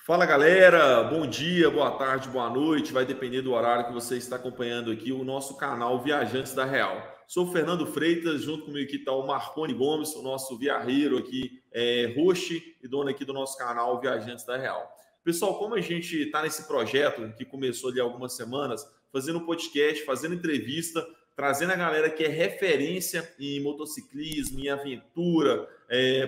Fala galera, bom dia, boa tarde, boa noite, vai depender do horário que você está acompanhando aqui o nosso canal Viajantes da Real. Sou o Fernando Freitas, junto comigo aqui está o Marconi Gomes, o nosso viajeiro aqui, host e dono aqui do nosso canal Viajantes da Real. Pessoal, como a gente está nesse projeto que começou ali há algumas semanas, fazendo podcast, fazendo entrevista, trazendo a galera que é referência em motociclismo, em aventura,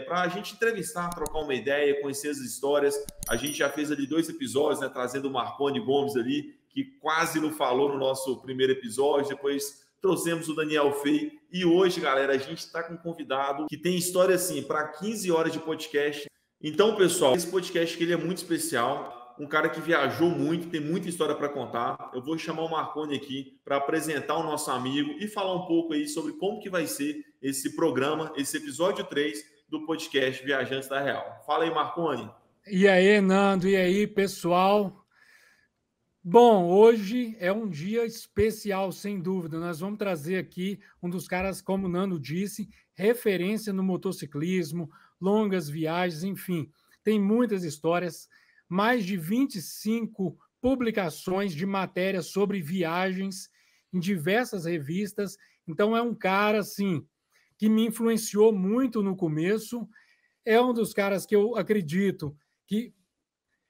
para a gente entrevistar, trocar uma ideia, conhecer as histórias. A gente já fez ali 2 episódios, né, trazendo o Marconi Gomes ali, que quase não falou no nosso primeiro episódio, depois trouxemos o Daniel Fei, e hoje, galera, a gente está com um convidado que tem história, assim, para 15 horas de podcast. Então, pessoal, esse podcast aqui, ele é muito especial, um cara que viajou muito, tem muita história para contar. Eu vou chamar o Marconi aqui para apresentar o nosso amigo e falar um pouco aí sobre como que vai ser esse programa, esse episódio 3 do podcast Viajantes da Real. Fala aí, Marconi. E aí, Nando, e aí, pessoal? Bom, hoje é um dia especial, sem dúvida. Nós vamos trazer aqui um dos caras, como o Nando disse, referência no motociclismo, longas viagens, enfim. Tem muitas histórias, mais de 25 publicações de matérias sobre viagens em diversas revistas. Então, é um cara, assim, que me influenciou muito no começo. É um dos caras que eu acredito que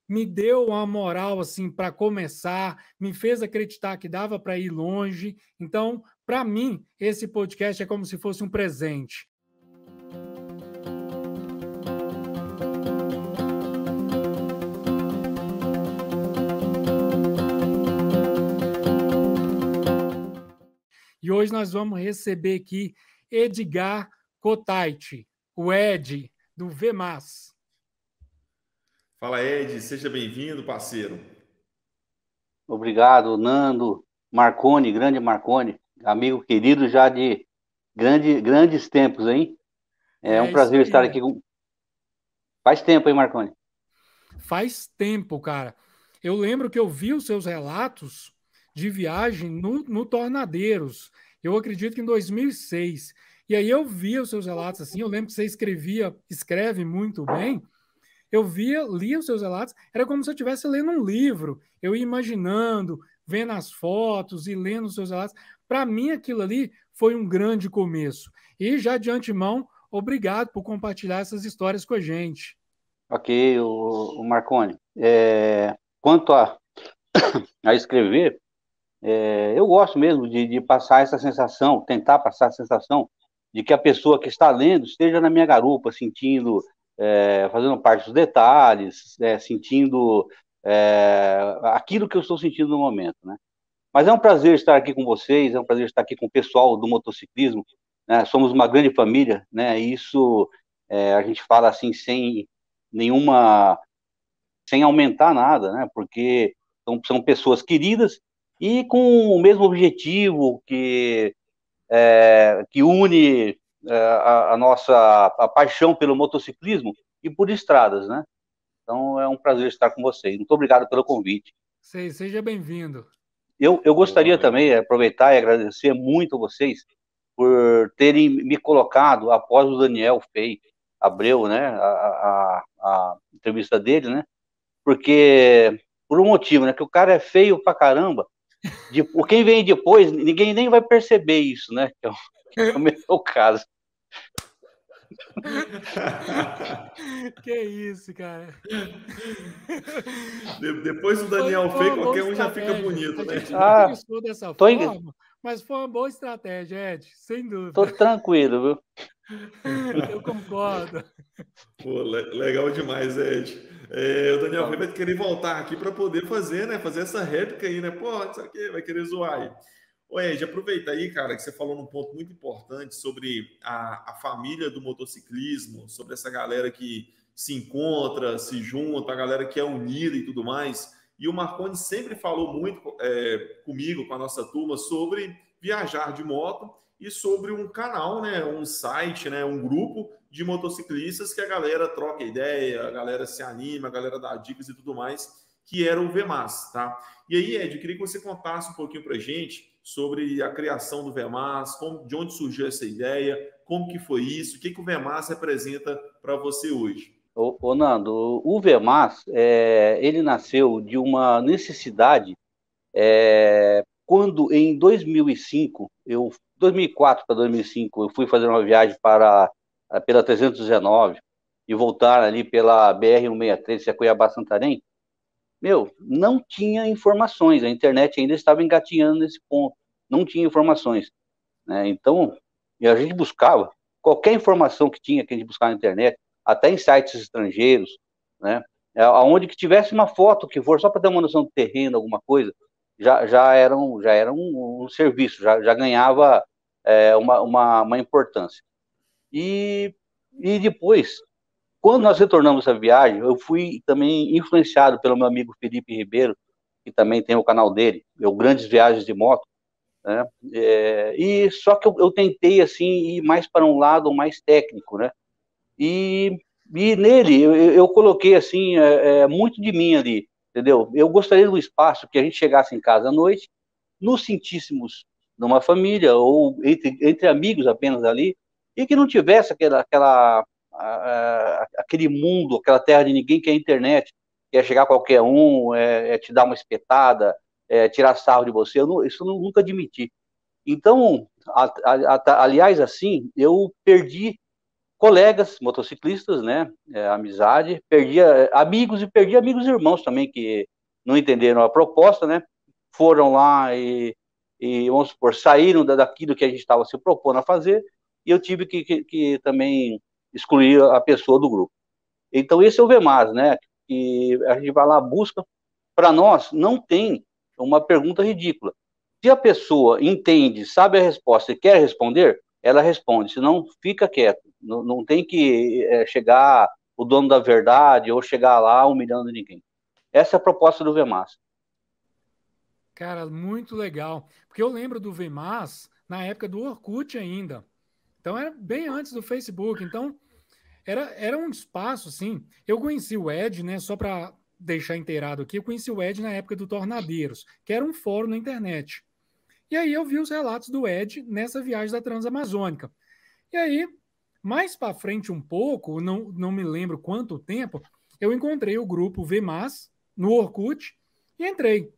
me deu uma moral assim para começar, me fez acreditar que dava para ir longe. Então, para mim, esse podcast é como se fosse um presente. E hoje nós vamos receber aqui Edgar Kotait, o Ed, do VMAS. Fala, Ed, seja bem-vindo, parceiro. Obrigado, Nando, Marconi, grande Marconi, amigo querido já de grandes tempos, hein? É um prazer estar aqui com... Faz tempo, hein, Marconi? Faz tempo, cara. Eu lembro que eu vi os seus relatos de viagem no Tornadeiros. Eu acredito que em 2006. E aí eu via os seus relatos assim. Eu lembro que você escreve muito bem. Eu lia os seus relatos. Era como se eu estivesse lendo um livro. Eu ia imaginando, vendo as fotos e lendo os seus relatos. Para mim, aquilo ali foi um grande começo. E já de antemão, obrigado por compartilhar essas histórias com a gente. Ok, o Marconi. Quanto a escrever, eu gosto mesmo de passar essa sensação, tentar passar a sensação de que a pessoa que está lendo esteja na minha garupa, sentindo, fazendo parte dos detalhes, sentindo aquilo que eu estou sentindo no momento, né? Mas é um prazer estar aqui com vocês, é um prazer estar aqui com o pessoal do motociclismo, né? Somos uma grande família, né? E isso a gente fala assim sem aumentar nada, né? Porque são pessoas queridas e com o mesmo objetivo que une a nossa paixão pelo motociclismo e por estradas, né? Então é um prazer estar com vocês. Muito obrigado pelo convite. Seja bem-vindo. Eu gostaria também de aproveitar e agradecer muito a vocês por terem me colocado após o Daniel Fei Abreu, né, a entrevista dele, né, porque, por um motivo, né, que o cara é feio pra caramba, quem vem depois, ninguém nem vai perceber isso, né, que é o meu caso. Que isso, cara. Depois do Daniel Fei, qualquer um já fica bonito, né? A gente não pensou dessa forma, mas foi uma boa estratégia, Ed, sem dúvida. Tô tranquilo, viu? Eu concordo. Pô, legal demais, Ed. O Daniel Fei vai querer voltar aqui para poder fazer, né? Fazer essa réplica aí, né? Pô, isso aqui vai querer zoar aí. Ô, Ed, aproveita aí, cara, que você falou num ponto muito importante sobre a família do motociclismo, sobre essa galera que se encontra, se junta, a galera que é unida e tudo mais. E o Marconi sempre falou muito comigo, com a nossa turma, sobre viajar de moto e sobre um canal, né, um site, né, um grupo de motociclistas que a galera troca ideia, a galera se anima, a galera dá dicas e tudo mais, que era o VMAS, tá? E aí, Ed, eu queria que você contasse um pouquinho pra gente sobre a criação do VMAS, de onde surgiu essa ideia, como que foi isso, o que o VMAS representa para você hoje. Ô, Nando, o VMAS, ele nasceu de uma necessidade, quando em 2005, 2004 para 2005, eu fui fazer uma viagem pela 319 e voltar ali pela BR-163, Cuiabá-Santarém. Meu, não tinha informações, a internet ainda estava engatinhando nesse ponto, não tinha informações, né? Então, e a gente buscava qualquer informação que a gente buscava na internet, até em sites estrangeiros, né? Aonde que tivesse uma foto que for só para ter uma noção do terreno, alguma coisa, já era um serviço, já ganhava uma importância. E depois, quando nós retornamos essa viagem, eu fui também influenciado pelo meu amigo Felipe Ribeiro, que também tem o canal dele, o Grandes Viagens de Moto, né? E só que eu tentei assim ir mais para um lado mais técnico, né? E nele eu coloquei assim muito de mim ali, entendeu? Eu gostaria de um espaço que a gente chegasse em casa à noite, nos sentíssemos numa família ou entre amigos apenas ali, e que não tivesse aquele mundo, aquela terra de ninguém que é a internet, que é chegar qualquer um, te dar uma espetada, tirar sarro de você. Isso eu nunca admiti. Então, aliás, assim, eu perdi colegas motociclistas, né, amizade, perdi amigos e perdi amigos e irmãos também que não entenderam a proposta, né, foram lá e vamos supor, saíram daquilo que a gente estava se propondo a fazer, e eu tive que também excluir a pessoa do grupo. Então, esse é o VMAS, né, que a gente vai lá, busca. Para nós, não tem uma pergunta ridícula. Se a pessoa entende, sabe a resposta e quer responder, ela responde, senão fica quieto. Não tem que chegar o dono da verdade ou chegar lá humilhando ninguém. Essa é a proposta do VMAS. Cara, muito legal. Porque eu lembro do VMAS na época do Orkut ainda. Então era bem antes do Facebook. Então era um espaço, assim. Eu conheci o Ed, né? Só para deixar inteirado aqui, eu conheci o Ed na época do Tornadeiros, que era um fórum na internet. E aí eu vi os relatos do Ed nessa viagem da Transamazônica. E aí, mais para frente um pouco, não me lembro quanto tempo, eu encontrei o grupo VMAS no Orkut e entrei.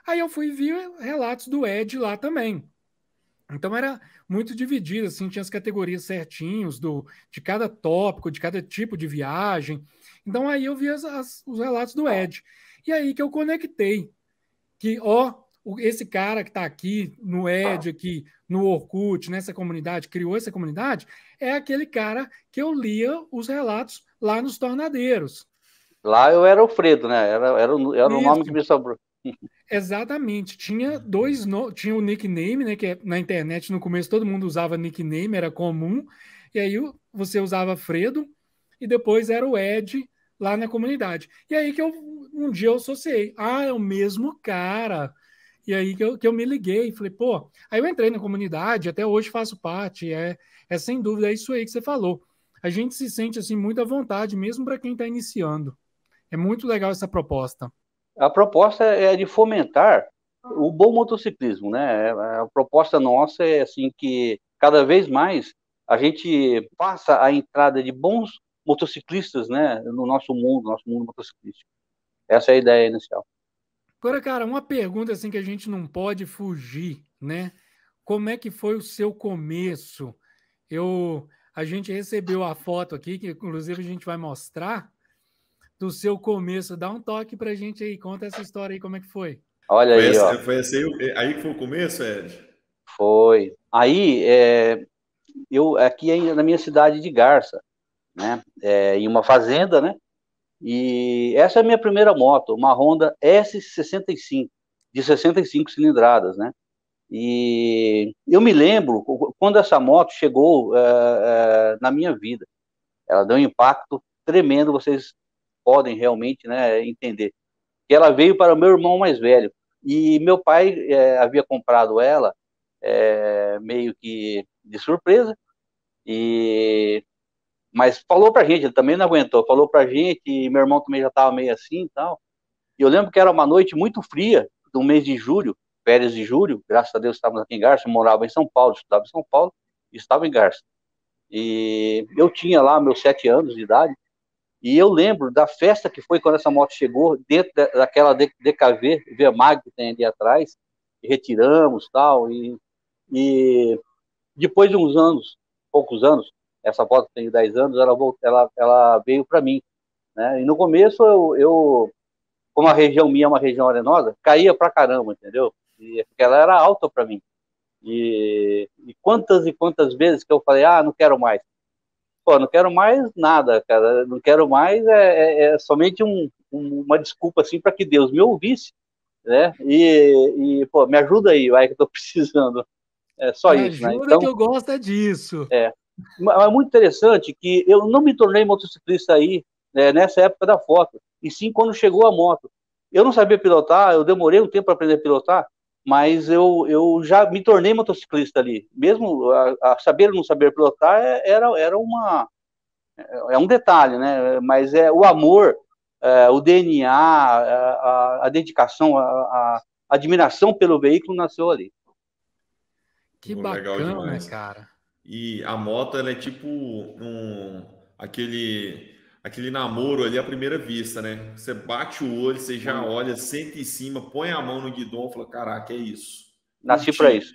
Aí eu fui ver relatos do Ed lá também. Então era muito dividido, assim, tinha as categorias certinhos de cada tópico, de cada tipo de viagem. Então aí eu vi os relatos do Ed. E aí que eu conectei que, esse cara que está aqui no Ed, aqui no Orkut, nessa comunidade, criou essa comunidade, é aquele cara que eu lia os relatos lá nos Tornadeiros. Lá eu era o Fredo, né? Era o nome que Isso. me sobrou. Exatamente. Tinha o nickname, né? Que na internet no começo todo mundo usava nickname, era comum. E aí você usava Fredo e depois era o Ed lá na comunidade. E aí que um dia eu associei. Ah, é o mesmo cara. E aí que eu me liguei e falei, pô, aí eu entrei na comunidade, até hoje faço parte. É sem dúvida é isso aí que você falou. A gente se sente assim muito à vontade, mesmo para quem está iniciando. É muito legal essa proposta. A proposta é de fomentar o bom motociclismo, né? A proposta nossa é assim que cada vez mais a gente passa a entrada de bons motociclistas, né, no nosso mundo motociclístico. Essa é a ideia inicial. Agora, cara, uma pergunta assim que a gente não pode fugir, né? Como é que foi o seu começo? A gente recebeu a foto aqui, que inclusive a gente vai mostrar, do seu começo. Dá um toque pra gente aí, conta essa história aí, como é que foi? Olha aí, ó. Aí que foi o começo, Ed? Foi. Aí, eu aqui ainda na minha cidade de Garça, né? Em uma fazenda, né? E essa é a minha primeira moto, uma Honda S65, de 65 cilindradas, né? E eu me lembro quando essa moto chegou na minha vida. Ela deu um impacto tremendo, vocês podem realmente, né, entender. Que ela veio para o meu irmão mais velho. E meu pai havia comprado ela meio que de surpresa, mas falou pra gente, ele também não aguentou, falou pra gente, e meu irmão também já estava meio assim e tal. E eu lembro que era uma noite muito fria, do mês de julho, férias de julho, graças a Deus estávamos aqui em Garça, eu morava em São Paulo, estudava em São Paulo, e estava em Garça. E eu tinha lá meus 7 anos de idade, E eu lembro da festa que foi quando essa moto chegou, dentro daquela DKV, Vermag que tem ali atrás, e retiramos tal, e depois de uns anos, poucos anos, essa moto tem 10 anos, ela veio para mim, né? E no começo como a região minha é uma região arenosa, caía pra caramba, entendeu? Porque ela era alta para mim. E quantas vezes que eu falei, não quero mais. Pô, não quero mais nada, cara. Não quero mais, é somente uma desculpa, assim, para que Deus me ouvisse, né? Pô, me ajuda aí, vai, que eu tô precisando. É só Me isso, né? ajuda que Então, eu gosto disso. é muito interessante que eu não me tornei motociclista aí, nessa época da foto, e sim quando chegou a moto. Eu não sabia pilotar, eu demorei um tempo para aprender a pilotar, mas eu já me tornei motociclista ali. Mesmo a saber ou não saber pilotar é um detalhe, né? Mas é o amor, o DNA, a dedicação, a admiração pelo veículo nasceu ali. Que Legal bacana, demais. cara. E a moto, ela é tipo aquele namoro ali à primeira vista, né? Você bate o olho, você já olha, senta em cima, põe a mão no guidão e fala, caraca, é isso. Nasci para Curti.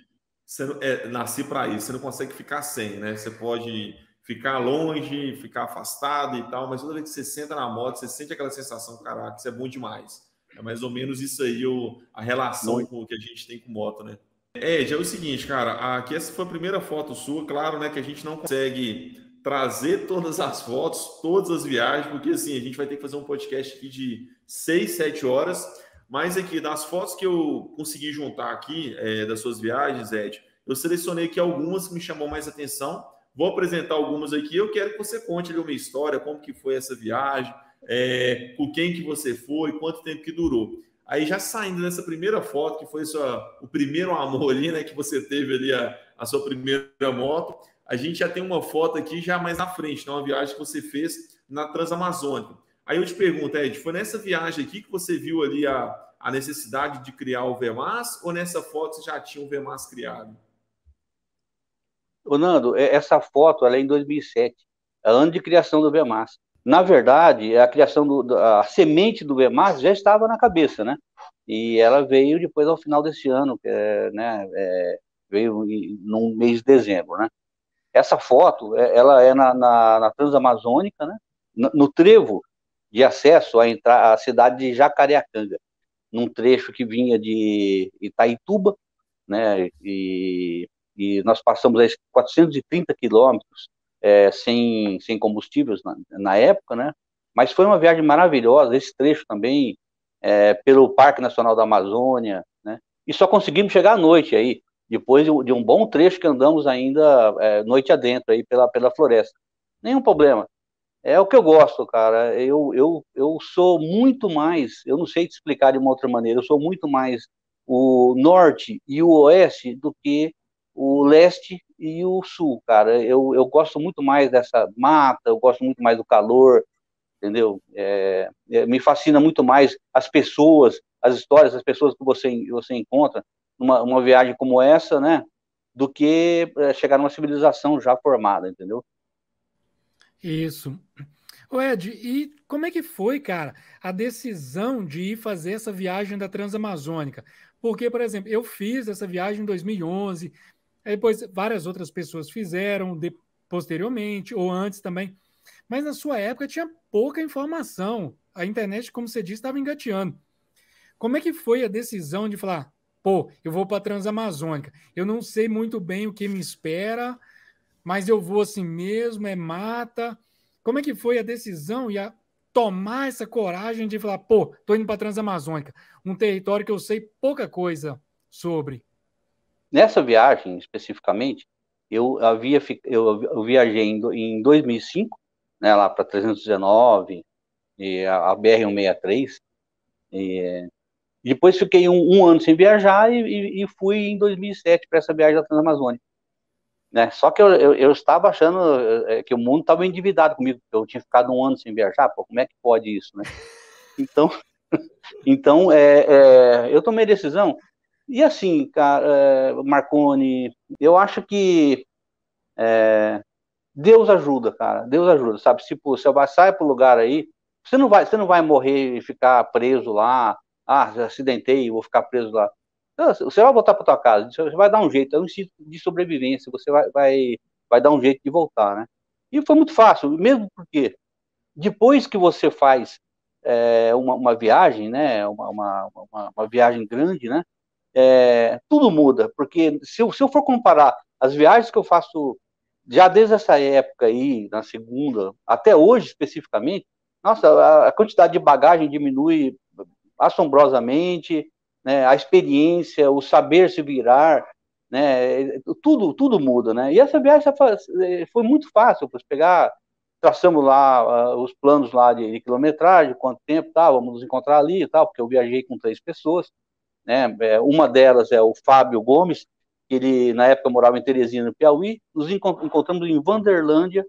isso. Nasci para isso, você não consegue ficar sem, né? Você pode ficar longe, ficar afastado e tal, mas toda vez que você senta na moto, você sente aquela sensação, caraca, isso é bom demais. É mais ou menos isso aí, a relação Muito. que a gente tem com moto, né? Já é o seguinte, cara, aqui essa foi a primeira foto sua, claro, né, que a gente não consegue trazer todas as fotos, todas as viagens, porque assim, a gente vai ter que fazer um podcast aqui de 6, 7 horas, mas aqui, das fotos que eu consegui juntar aqui, das suas viagens, Ed, eu selecionei aqui algumas que me chamou mais atenção, vou apresentar algumas aqui, eu quero que você conte ali uma história, como que foi essa viagem, com quem que você foi, quanto tempo que durou. Aí já saindo dessa primeira foto, que foi o primeiro amor ali, né? Que você teve ali a sua primeira moto. A gente já tem uma foto aqui já mais na frente, né, uma viagem que você fez na Transamazônica. Aí eu te pergunto, Ed, foi nessa viagem aqui que você viu ali a necessidade de criar o VMAS ou nessa foto você já tinha o VMAS criado? Ô, Nando, essa foto ela é em 2007, é ano de criação do VMAS. Na verdade, a criação a semente do VMAS já estava na cabeça, né? E ela veio depois ao final desse ano, né? Veio no mês de dezembro, né? Essa foto, ela é na Transamazônica, né? No trevo de acesso à cidade de Jacareacanga, num trecho que vinha de Itaituba, né? E nós passamos aí 430 quilômetros sem combustíveis na época, né? Mas foi uma viagem maravilhosa, esse trecho também, pelo Parque Nacional da Amazônia, né? E só conseguimos chegar à noite aí, depois de um bom trecho que andamos ainda noite adentro aí pela floresta. Nenhum problema. É o que eu gosto, cara. Eu sou muito mais, eu não sei te explicar de uma outra maneira, eu sou muito mais o norte e o oeste do que o leste e o sul, cara. Eu gosto muito mais dessa mata, eu gosto muito mais do calor, entendeu? Me fascina muito mais as pessoas, as histórias, as pessoas que você encontra numa viagem como essa, né? Do que chegar numa civilização já formada, entendeu? Isso. Ô Ed, e como é que foi, cara, a decisão de ir fazer essa viagem da Transamazônica? Porque, por exemplo, eu fiz essa viagem em 2011, aí depois várias outras pessoas fizeram posteriormente ou antes também, mas na sua época tinha pouca informação. A internet, como você disse, estava engateando. Como é que foi a decisão de falar, pô, eu vou para a Transamazônica? Eu não sei muito bem o que me espera, mas eu vou assim mesmo, é mata. Como é que foi a decisão e a tomar essa coragem de falar, pô, tô indo para a Transamazônica, um território que eu sei pouca coisa sobre? Nessa viagem, especificamente, eu viajei em 2005, né, lá para 319, e a BR-163, e depois fiquei um ano sem viajar e fui em 2007 para essa viagem da Transamazônica. Né? Só que eu estava achando que o mundo estava endividado comigo, porque eu tinha ficado um ano sem viajar, pô, como é que pode isso, né? Então, eu tomei a decisão. E assim, cara, Marconi, eu acho que Deus ajuda, cara. Deus ajuda, sabe? Se você sai para o lugar aí, você não vai morrer e ficar preso lá. Ah, acidentei, vou ficar preso lá. Não, você vai voltar para tua casa, você vai dar um jeito, é um instinto de sobrevivência, você vai dar um jeito de voltar, né? E foi muito fácil, mesmo porque depois que você faz uma viagem, né? Uma viagem grande, né? Tudo muda, porque se eu for comparar as viagens que eu faço já desde essa época aí, na segunda, até hoje especificamente, nossa, a quantidade de bagagem diminui assombrosamente, né? A experiência, o saber se virar, né? Tudo muda, né? E essa viagem foi muito fácil, pois pegar, traçamos lá os planos lá de quilometragem, quanto tempo, tá, vamos nos encontrar ali e tal, porque eu viajei com 3 pessoas, né? Uma delas é o Fábio Gomes, que ele na época morava em Teresina, no Piauí, nos encontramos em Wanderlândia,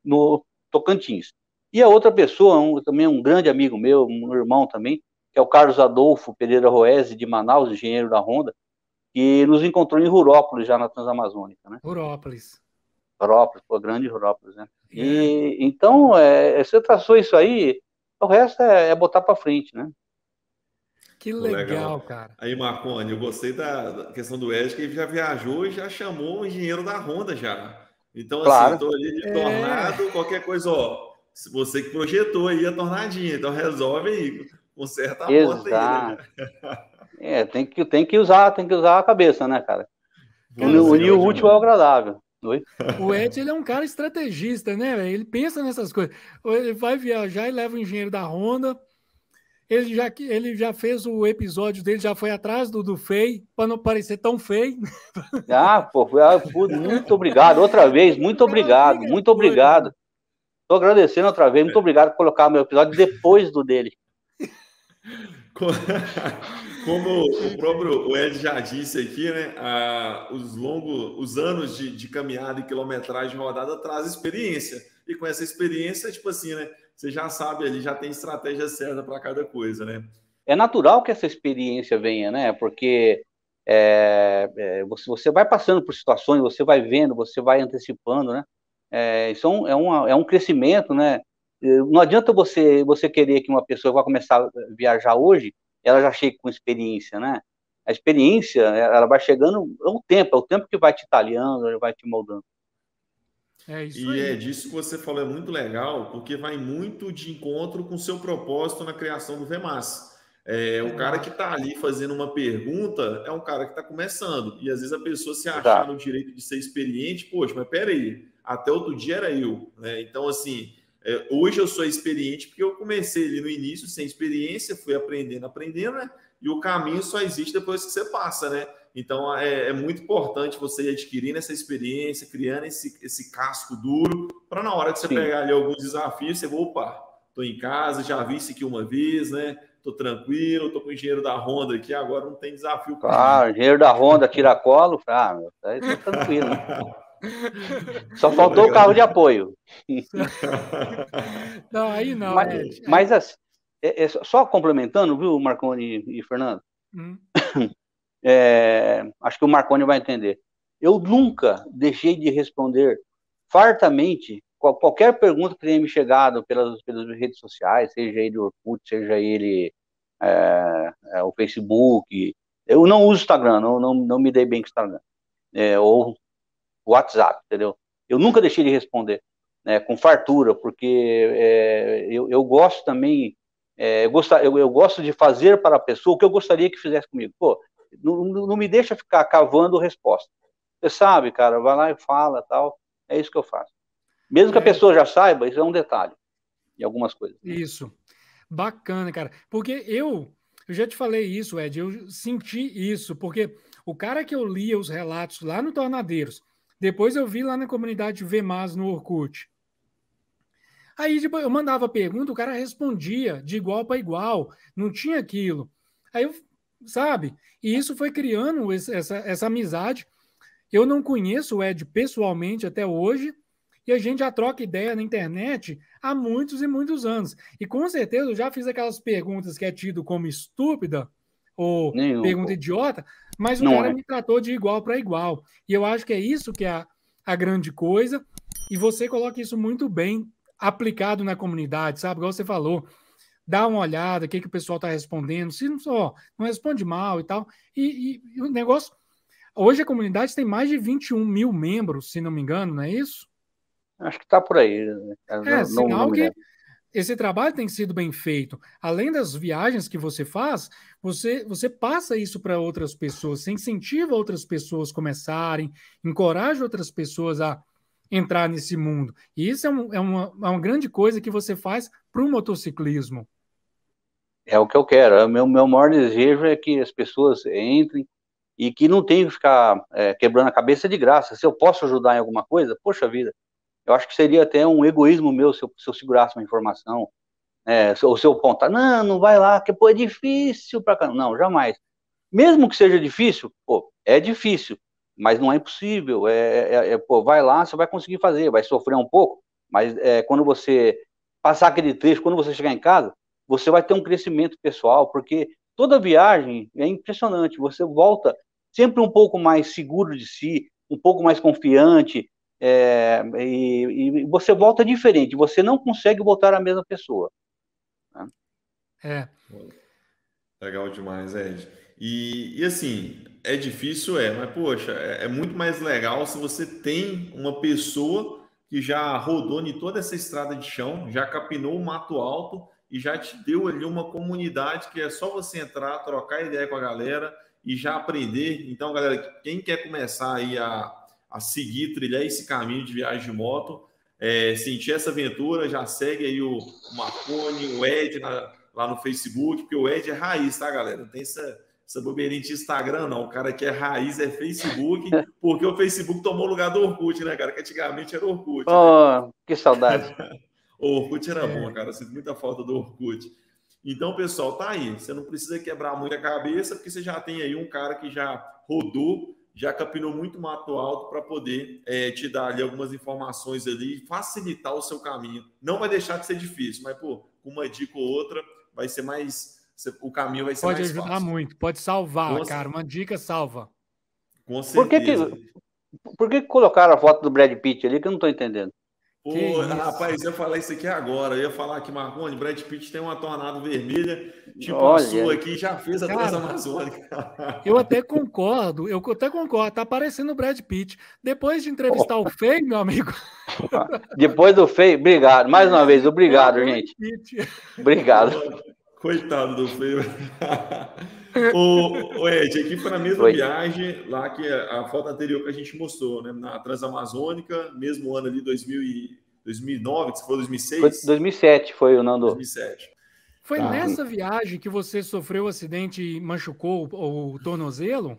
no Tocantins. E a outra pessoa, também um grande amigo meu, um irmão também, que é o Carlos Adolfo Pereira Roese, de Manaus, engenheiro da Honda, que nos encontrou em Rurópolis, já na Transamazônica, né? Rurópolis, Pô, grande Rurópolis, né? E então, você traçou isso aí, o resto é botar para frente, né? Que legal, cara. Aí, Marconi, eu gostei da questão do Ed, que ele já viajou e já chamou o engenheiro da Honda já. Então, claro. Assim, tô ali de tornado, qualquer coisa, ó. Se você que projetou aí a tornadinha, então resolve aí, conserta a moto aí, né? Tem que usar a cabeça, né, cara? Unir o útil ao agradável. Oi? O Ed, ele é um cara estrategista, né? Ele pensa nessas coisas. Ele vai viajar e leva o engenheiro da Honda. Ele já fez o episódio dele, já foi atrás do feio, para não parecer tão feio. Muito obrigado. Outra vez, muito obrigado. Muito obrigado. Estou agradecendo outra vez. Muito obrigado por colocar meu episódio depois do dele. Como o próprio Ed já disse aqui, né? Os anos de caminhada e quilometragem rodada traz experiência. E com essa experiência, tipo assim, né? Você já sabe ali, já tem estratégia certa para cada coisa, né? É natural que essa experiência venha, né? Porque você vai passando por situações, você vai vendo, você vai antecipando, né? Isso é um crescimento, né? Não adianta você querer que uma pessoa vá começar a viajar hoje, ela já chegue com experiência, né? A experiência, ela vai chegando, é o tempo que vai te talhando, vai te moldando. Disso que você falou, é muito legal, porque vai muito de encontro com o seu propósito na criação do VMAS. O cara que está ali fazendo uma pergunta é um cara que está começando. E às vezes a pessoa se achar no direito de ser experiente, poxa, mas peraí, até outro dia era eu, né? Então, assim, hoje eu sou experiente porque eu comecei ali no início sem experiência, fui aprendendo, né? E o caminho só existe depois que você passa, né? Então, é muito importante você ir adquirindo essa experiência, criando esse casco duro, para na hora que você pegar ali alguns desafios, você vai, opa, estou em casa, já vi isso aqui uma vez, né? Estou tranquilo, estou com o engenheiro da Honda aqui, agora não tem desafio. Engenheiro da Honda, tiracolo, tá tranquilo. Né? Só faltou o carro de apoio. Não, aí não. Mas assim, só complementando, viu, Marconi e Fernando? Acho que o Marconi vai entender. Eu nunca deixei de responder fartamente qualquer pergunta que tenha me chegado pelas redes sociais, seja ele o Orkut, seja ele o Facebook. Eu não uso Instagram, não me dei bem com o Instagram. Ou WhatsApp, entendeu? Eu nunca deixei de responder, né, com fartura, porque eu gosto também, eu gosto de fazer para a pessoa o que eu gostaria que fizesse comigo. Pô, não me deixa ficar cavando resposta. Você sabe, cara, vai lá e fala, tal. É isso que eu faço. Mesmo que a pessoa já saiba, isso é um detalhe em algumas coisas. Isso. Bacana, cara. Porque eu já te falei isso, Ed, eu senti isso, porque o cara que eu lia os relatos lá no Tornadeiros, depois eu vi lá na comunidade VMAS no Orkut. Aí tipo, eu mandava pergunta, o cara respondia de igual para igual, não tinha aquilo. Aí eu, sabe? E isso foi criando essa amizade. Eu não conheço o Ed pessoalmente até hoje, e a gente já troca ideia na internet há muitos e muitos anos. E com certeza eu já fiz aquelas perguntas que é tido como estúpida ou pergunta idiota, mas o cara me tratou de igual para igual. E eu acho que é isso que a grande coisa, e você coloca isso muito bem aplicado na comunidade, sabe? Igual você falou, dá uma olhada, o que o pessoal está respondendo, se não, só, não responde mal e tal. E o negócio. Hoje a comunidade tem mais de 21 mil membros, se não me engano, não é isso? Acho que está por aí. Sinal que esse trabalho tem sido bem feito. Além das viagens que você faz, você passa isso para outras pessoas, você incentiva outras pessoas a começarem, encoraja outras pessoas a entrar nesse mundo. E isso é uma grande coisa que você faz para o motociclismo. É o que eu quero. Meu maior desejo é que as pessoas entrem e que não tenham que ficar quebrando a cabeça de graça. Se eu posso ajudar em alguma coisa, poxa vida, eu acho que seria até um egoísmo meu se eu segurasse uma informação, ou se eu apontar, não vai lá, que pô, é difícil pra caramba. Não, jamais. Mesmo que seja difícil, pô, é difícil, mas não é impossível. Pô, vai lá, você vai conseguir fazer, vai sofrer um pouco, mas quando você passar aquele trecho, quando você chegar em casa, você vai ter um crescimento pessoal, porque toda viagem é impressionante, você volta sempre um pouco mais seguro de si, um pouco mais confiante, e você volta diferente, você não consegue voltar a mesma pessoa. Né? Legal demais, Ed. E assim, é difícil, mas poxa, é muito mais legal se você tem uma pessoa que já rodou em toda essa estrada de chão, já capinou o mato alto e já te deu ali uma comunidade que é só você entrar, trocar ideia com a galera e já aprender. Então, galera, quem quer começar aí a seguir, trilhar esse caminho de viagem de moto, sentir essa aventura, já segue aí o Marconi, o Ed lá no Facebook, porque o Ed é raiz, tá, galera? Não tem essa bobeirinha de Instagram, não. O cara que é raiz é Facebook, porque o Facebook tomou o lugar do Orkut, né, cara? Que antigamente era Orkut. Oh, né? Que saudade. O Orkut era bom, cara. Eu sinto muita falta do Orkut. Então, pessoal, tá aí. Você não precisa quebrar muito a cabeça, porque você já tem aí um cara que já rodou, já capinou muito mato alto para poder te dar ali algumas informações ali e facilitar o seu caminho. Não vai deixar de ser difícil, mas, pô, com uma dica ou outra, vai ser mais... O caminho vai ser mais fácil. Pode ajudar muito, pode salvar, cara. Uma dica salva. Com certeza. Por que colocaram a foto do Brad Pitt ali que eu não estou entendendo? Pô, rapaz, eu ia falar isso aqui agora. Eu ia falar que Marconi, Brad Pitt tem uma tornado vermelha, te passou aqui, já fez a Transamazônica. Eu até concordo, tá parecendo o Brad Pitt. Depois de entrevistar o Feio, meu amigo. Depois do Feio, obrigado. Mais uma vez, obrigado, gente. Obrigado. Coitado do Feio. O Ed, aqui foi na mesma viagem lá que a foto anterior que a gente mostrou, né? Na Transamazônica, mesmo ano ali, 2009, que você falou 2006? Foi 2007, foi o Nando. 2007. Foi nessa viagem que você sofreu o acidente e machucou o tornozelo?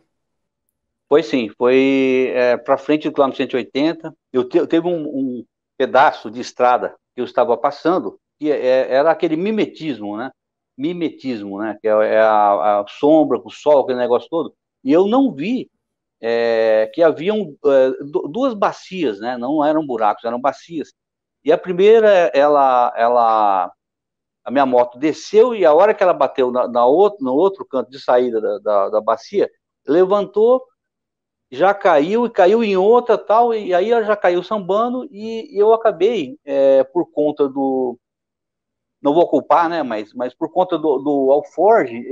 Foi sim, foi para frente do quilômetro 180. Eu teve um pedaço de estrada que eu estava passando, que era aquele mimetismo, né? Que é a sombra com o sol, aquele negócio todo, e eu não vi que haviam duas bacias, né? Não eram buracos, eram bacias. E a primeira, a minha moto desceu e a hora que ela bateu no outro canto de saída da bacia, levantou, já caiu e caiu em outra tal, e aí ela já caiu sambando e eu acabei, por conta do... Não vou culpar, né, mas por conta do alforge,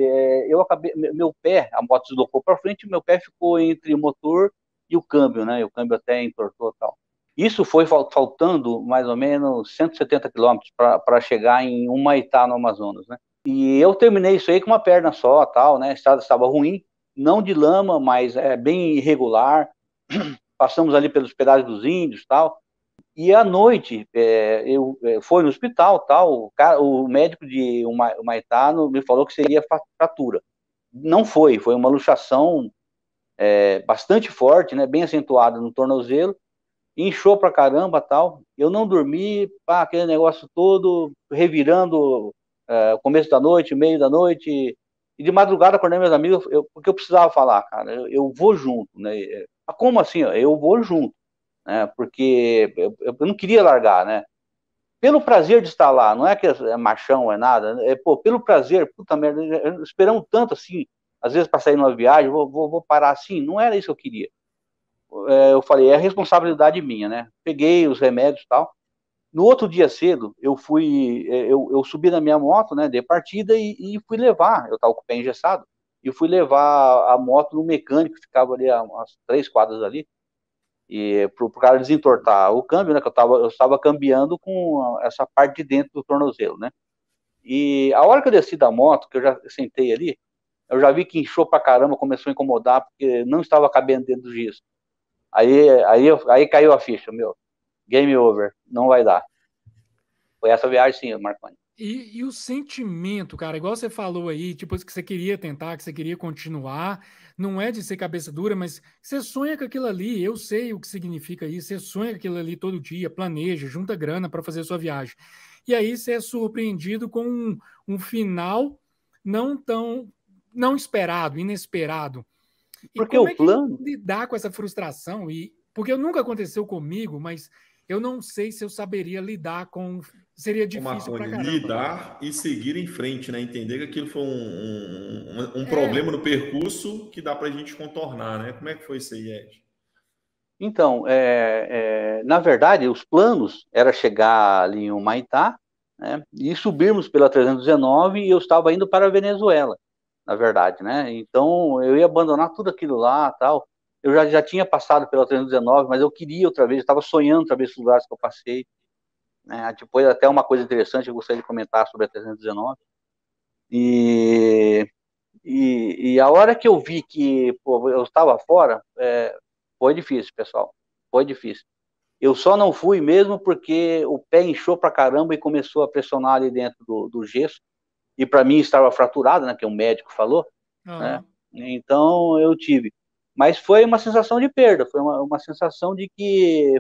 eu acabei, meu pé, a moto deslocou para frente, meu pé ficou entre o motor e o câmbio, né, e o câmbio até entortou e tal. Isso foi faltando mais ou menos 170 quilômetros para chegar em Humaitá, no Amazonas, né, e eu terminei isso aí com uma perna só, tal, né, a estrada estava ruim, não de lama, mas bem irregular, passamos ali pelos pedágios dos índios, tal. E à noite, eu fui no hospital, tal, o médico de Humaitá me falou que seria fratura. Não foi uma luxação bastante forte, né, bem acentuada no tornozelo, inchou pra caramba, tal. Eu não dormi, aquele negócio todo, revirando começo da noite, meio da noite, e de madrugada acordei meus amigos, porque eu precisava falar, cara, eu vou junto, né? Como assim? Eu vou junto. Né, porque eu não queria largar, né? Pelo prazer de estar lá, não é que é machão, é nada, pelo prazer, puta merda, esperamos tanto assim, às vezes para sair numa viagem, vou parar assim, não era isso que eu queria. eu falei, é responsabilidade minha, né? Peguei os remédios e tal. No outro dia cedo, eu subi na minha moto, né? Dei partida e fui levar. Eu estava com o pé engessado. E fui levar a moto no mecânico, que ficava ali a umas 3 quadras ali, e pro cara desentortar o câmbio, né? Que eu estava cambiando com essa parte de dentro do tornozelo, né? E a hora que eu desci da moto, que eu já sentei ali, eu já vi que inchou pra caramba, começou a incomodar, porque não estava cabendo dentro do giz. Aí caiu a ficha, meu. Game over, não vai dar. Foi essa viagem, sim, Marconi. E o sentimento, cara, igual você falou aí, tipo, que você queria tentar, que você queria continuar, não é de ser cabeça dura, mas você sonha com aquilo ali, eu sei o que significa isso, você sonha com aquilo ali todo dia, planeja, junta grana para fazer a sua viagem. E aí você é surpreendido com um final não tão, não esperado, inesperado. E Porque como o é que plano. lidar com essa frustração? Porque nunca aconteceu comigo, mas eu não sei se eu saberia lidar com. Seria O difícil pra Marconi, caramba. lidar e seguir em frente, né? Entender que aquilo foi um É, problema no percurso que dá para a gente contornar, né? Como é que foi isso aí, Ed? Então, na verdade, os planos era chegar ali em Humaitá, né, e subirmos pela 319 e eu estava indo para a Venezuela, na verdade, né? Então, eu ia abandonar tudo aquilo lá, tal. Eu já tinha passado pela 319, mas eu queria outra vez, estava sonhando outra vez os lugares que eu passei, né? Depois, até uma coisa interessante, eu gostaria de comentar sobre a 319. E, e a hora que eu vi que pô, eu estava fora, foi difícil, pessoal. Foi difícil. Eu só não fui mesmo porque o pé inchou pra caramba e começou a pressionar ali dentro do gesso. E para mim estava fraturado, né? Que o médico falou, né? aham. Então eu tive. Mas foi uma sensação de perda, foi uma sensação de que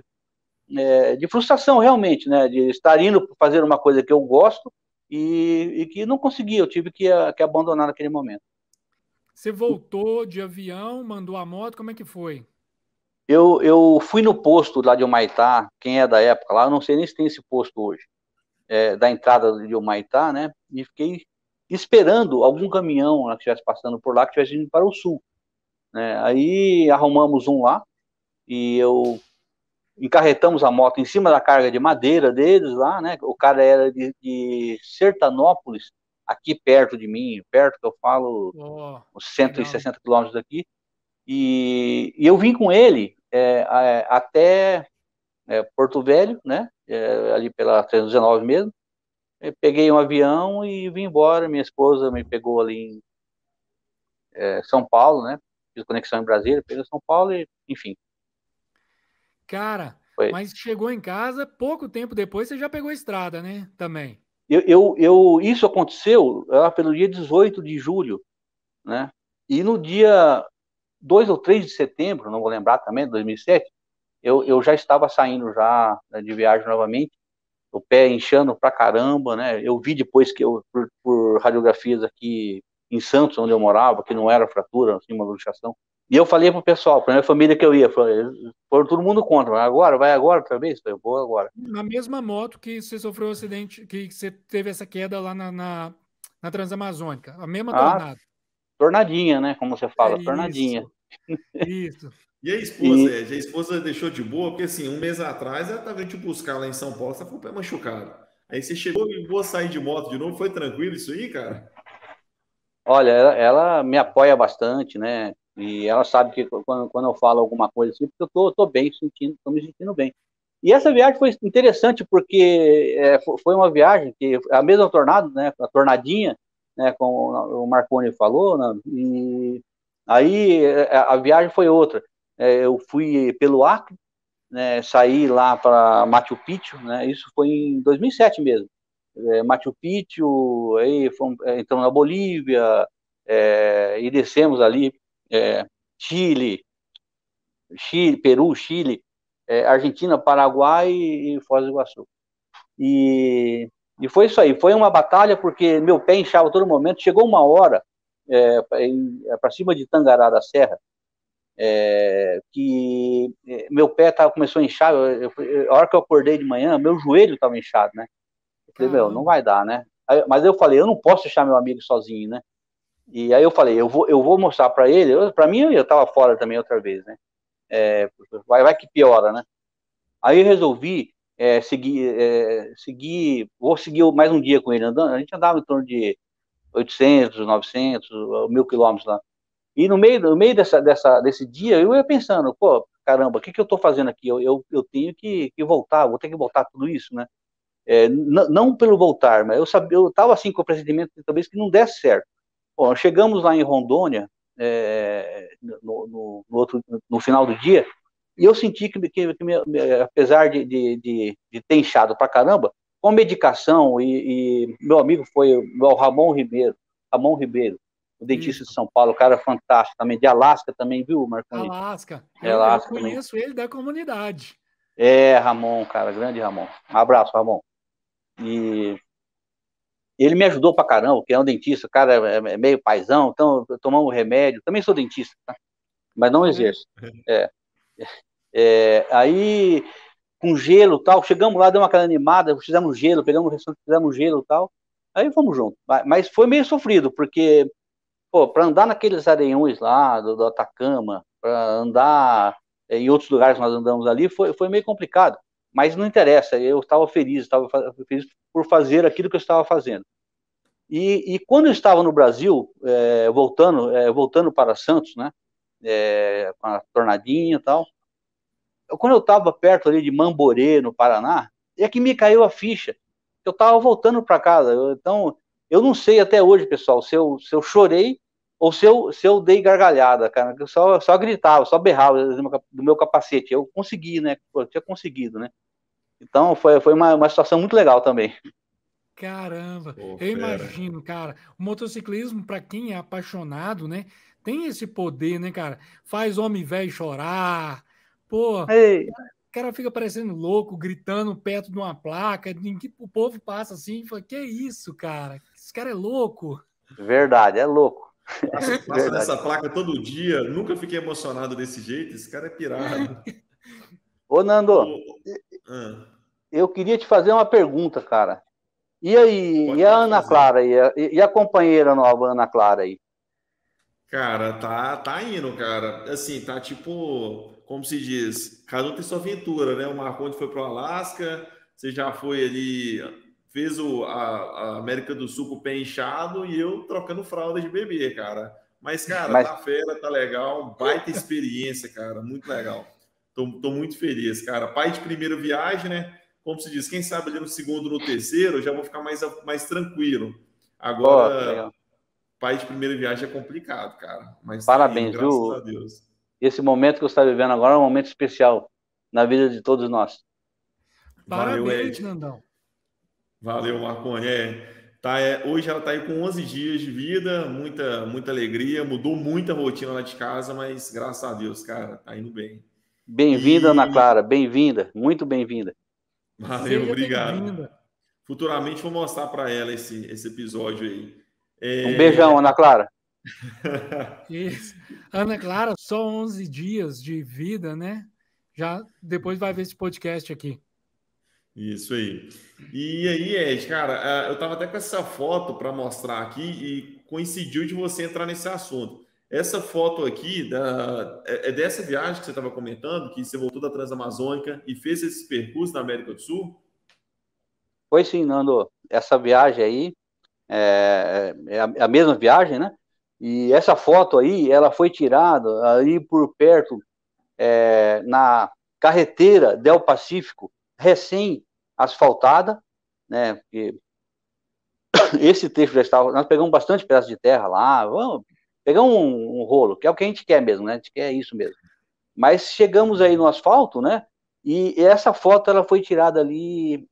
de frustração realmente, né? De estar indo fazer uma coisa que eu gosto e que não consegui, eu tive que abandonar naquele momento. Você voltou de avião, mandou a moto, como é que foi? Eu fui no posto lá de Humaitá, quem é da época lá, eu não sei nem se tem esse posto hoje, da entrada de Humaitá, né? E fiquei esperando algum caminhão lá que estivesse passando por lá, que estivesse indo para o sul, né? Aí arrumamos um lá e eu encarretamos a moto em cima da carga de madeira deles lá, né? O cara era de Sertanópolis, aqui perto de mim, perto que eu falo, Ó, uns legal. 160 quilômetros daqui, e eu vim com ele até Porto Velho, né? Ali pela 319 mesmo. Eu peguei um avião e vim embora. Minha esposa me pegou ali em São Paulo, né? Fiz conexão em Brasília, peguei São Paulo e, enfim, Cara, foi. mas chegou em casa, pouco tempo depois você já pegou a estrada, né? Também. Isso aconteceu lá pelo dia 18 de julho, né? E no dia 2 ou 3 de setembro, não vou lembrar também, de 2007, eu já estava saindo já, né, de viagem novamente, o pé inchando pra caramba, né? Eu vi depois que por radiografias aqui em Santos, onde eu morava, que não era fratura, assim, uma luxação. E eu falei pro pessoal, pra minha família que eu ia, falei, foram todo mundo contra, vai agora outra vez? Eu vou agora. Na mesma moto que você sofreu o acidente, que você teve essa queda lá na Transamazônica, a mesma Ah, tornada. tornadinha, né? Como você É fala, tornadinha. isso, isso. E a esposa, E, Ed? A esposa deixou de boa, porque assim, um mês atrás ela estava indo te buscar lá em São Paulo, você tá com o pé machucado. Aí você chegou e vou sair de moto de novo, foi tranquilo isso aí, cara? olha, ela me apoia bastante, né? E ela sabe que quando eu falo alguma coisa assim, porque eu tô bem, tô me sentindo bem. E essa viagem foi interessante porque foi uma viagem que a mesma tornado, né, a tornadinha, né, como o Marconi falou, né, e aí a viagem foi outra. Eu fui pelo Acre, né, saí lá para Machu Picchu, né, isso foi em 2007 mesmo. Machu Picchu, aí fomos, entramos na Bolívia, e descemos ali, é, Chile, Peru, Chile, Argentina, Paraguai e Foz do Iguaçu. E, e foi isso aí, foi uma batalha porque meu pé inchava a todo momento. Chegou uma hora para cima de Tangará da Serra, que meu pé começou a inchar. A hora que eu acordei de manhã, meu joelho estava inchado, né? Eu falei, meu, não Caramba. vai dar, né? Mas eu falei, eu não posso deixar meu amigo sozinho, né? E aí eu falei, eu vou mostrar para ele. Para mim, eu estava fora também outra vez, né? Vai que piora, né? Aí eu resolvi vou seguir mais um dia com ele andando. A gente andava em torno de 800, 900, 1.000 quilômetros lá. E no meio desse dia, eu ia pensando, pô, caramba, o que eu tô fazendo aqui? Eu tenho que voltar, vou ter que voltar tudo isso, né? Não pelo voltar, mas eu estava assim com o pressentimento talvez que não desse certo. Bom, chegamos lá em Rondônia no final do dia e eu senti que apesar de ter inchado pra caramba, com medicação e meu amigo foi o Ramon Ribeiro, o dentista de São Paulo, cara fantástico também, de Alasca também, viu, Marconi? Alasca. Alasca eu conheço também. Ele da comunidade. Ramon, cara, grande Ramon. Um abraço, Ramon. E ele me ajudou pra caramba, que é um dentista, o cara é meio paizão, então tomamos remédio. Também sou dentista, tá? Mas não exerço. Aí, com gelo e tal, chegamos lá, deu aquela animada, fizemos gelo, pegamos o restaurante, fizemos gelo e tal. Aí fomos juntos. Mas foi meio sofrido, porque, pô, pra andar naqueles areiões lá, do Atacama, pra andar em outros lugares que nós andamos ali, foi meio complicado. Mas não interessa, eu estava feliz por fazer aquilo que eu estava fazendo. E quando eu estava no Brasil, voltando para Santos, né, com a tornadinha e tal, quando eu estava perto ali de Mamborê, no Paraná, é que me caiu a ficha. Eu estava voltando para casa. Então, eu não sei até hoje, pessoal, se eu chorei ou se eu dei gargalhada, cara. Eu só gritava, só berrava do meu capacete. Eu consegui, né? Eu tinha conseguido, né? Então, foi uma situação muito legal também. Caramba, Pô, eu fera. imagino, cara. O motociclismo, para quem é apaixonado, né, tem esse poder, né, cara? Faz homem velho chorar. Pô, Ei, o cara fica parecendo louco, gritando perto de uma placa. O povo passa assim e fala: Que isso, cara? Esse cara é louco. verdade, é louco. Passa Verdade. nessa placa todo dia. Nunca fiquei emocionado desse jeito. Esse cara é pirado. Ô, Nando, Ô, ah, eu queria te fazer uma pergunta, cara. E aí, e a pode Ana fazer. Clara aí? E a companheira nova, Ana Clara aí? Cara, tá indo, cara. Assim, tá tipo, como se diz, cada um tem sua aventura, né? O Marconi foi pro Alasca, você já foi ali, fez a América do Sul com o pé inchado e eu trocando fralda de bebê, cara. Mas, cara, Mas, tá fera, tá legal, baita experiência, cara, muito legal. Tô muito feliz, cara. Pai de primeira viagem, né? Como se diz, quem sabe ali no segundo, no terceiro, eu já vou ficar mais tranquilo. ó, que Agora, legal. pai de primeira viagem é complicado, cara. Mas tá indo, Parabéns, graças a viu? Deus. Esse momento que você está vivendo agora é um momento especial na vida de todos nós. Valeu, Parabéns, Ed. Nandão. Valeu, Marconi. Hoje ela tá aí com 11 dias de vida, muita alegria, mudou muita rotina lá de casa, mas graças a Deus, cara, tá indo bem. Bem-vinda, Ana E Clara, bem-vinda, muito bem-vinda. valeu, Seja obrigado. bem-vinda. Futuramente vou mostrar para ela esse episódio aí. Um beijão, Ana Clara. Isso. Ana Clara, só 11 dias de vida, né? Já depois vai ver esse podcast aqui. Isso aí. E aí, Ed, cara, eu tava até com essa foto para mostrar aqui e coincidiu de você entrar nesse assunto. Essa foto aqui é dessa viagem que você estava comentando, que você voltou da Transamazônica e fez esse percurso na América do Sul? Pois sim, Nando, essa viagem aí é a mesma viagem, né? E essa foto aí, ela foi tirada aí por perto, na carreteira Del Pacífico, recém-asfaltada, né? Porque esse trecho já estava. Nós pegamos bastante pedaço de terra lá, vamos pegar um rolo, que é o que a gente quer mesmo, né? A gente quer isso mesmo. Mas chegamos aí no asfalto, né? E essa foto ela foi tirada ali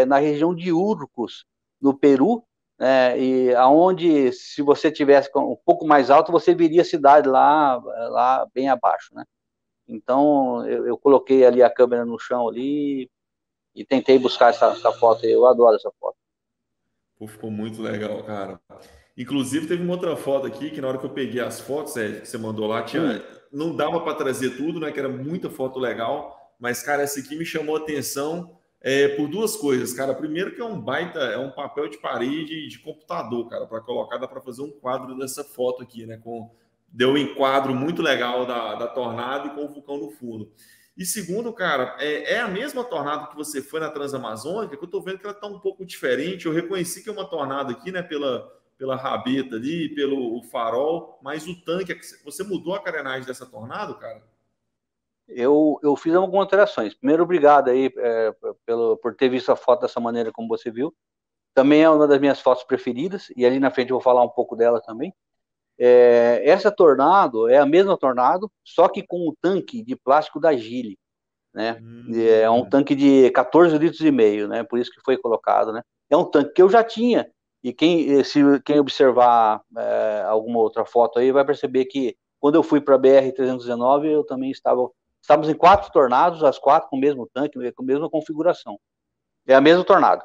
na região de Urcos, no Peru, né? E aonde, se você tivesse um pouco mais alto, você viria a cidade lá bem abaixo, né? Então eu coloquei ali a câmera no chão ali e tentei buscar essa foto. Eu adoro essa foto. Pô, ficou muito legal, cara. Inclusive, teve uma outra foto aqui que na hora que eu peguei as fotos, Ed, que você mandou lá, Hum. não dava para trazer tudo, né? Que era muita foto legal, mas, cara, essa aqui me chamou a atenção por duas coisas, cara. Primeiro que é um papel de parede de computador, cara, para colocar, dá para fazer um quadro dessa foto aqui, né? deu um enquadro muito legal da tornado e com o vulcão no fundo. E segundo, cara, é a mesma tornado que você foi na Transamazônica, que eu estou vendo que ela está um pouco diferente. Eu reconheci que é uma tornado aqui, né, pela rabeta ali, pelo farol, mas o tanque, você mudou a carenagem dessa tornado, cara? Eu fiz algumas alterações. Primeiro, obrigado aí por ter visto a foto dessa maneira como você viu. Também é uma das minhas fotos preferidas, e ali na frente eu vou falar um pouco dela também. Essa Tornado é a mesma Tornado, só que com o tanque de plástico da Gili, né? É um tanque de 14 litros e meio, né? Por isso que foi colocado, né? É um tanque que eu já tinha, e se quem observar alguma outra foto aí vai perceber que quando eu fui para a BR-319 eu também estávamos em 4 Tornados, as 4 com o mesmo tanque, com a mesma configuração. É a mesma Tornado.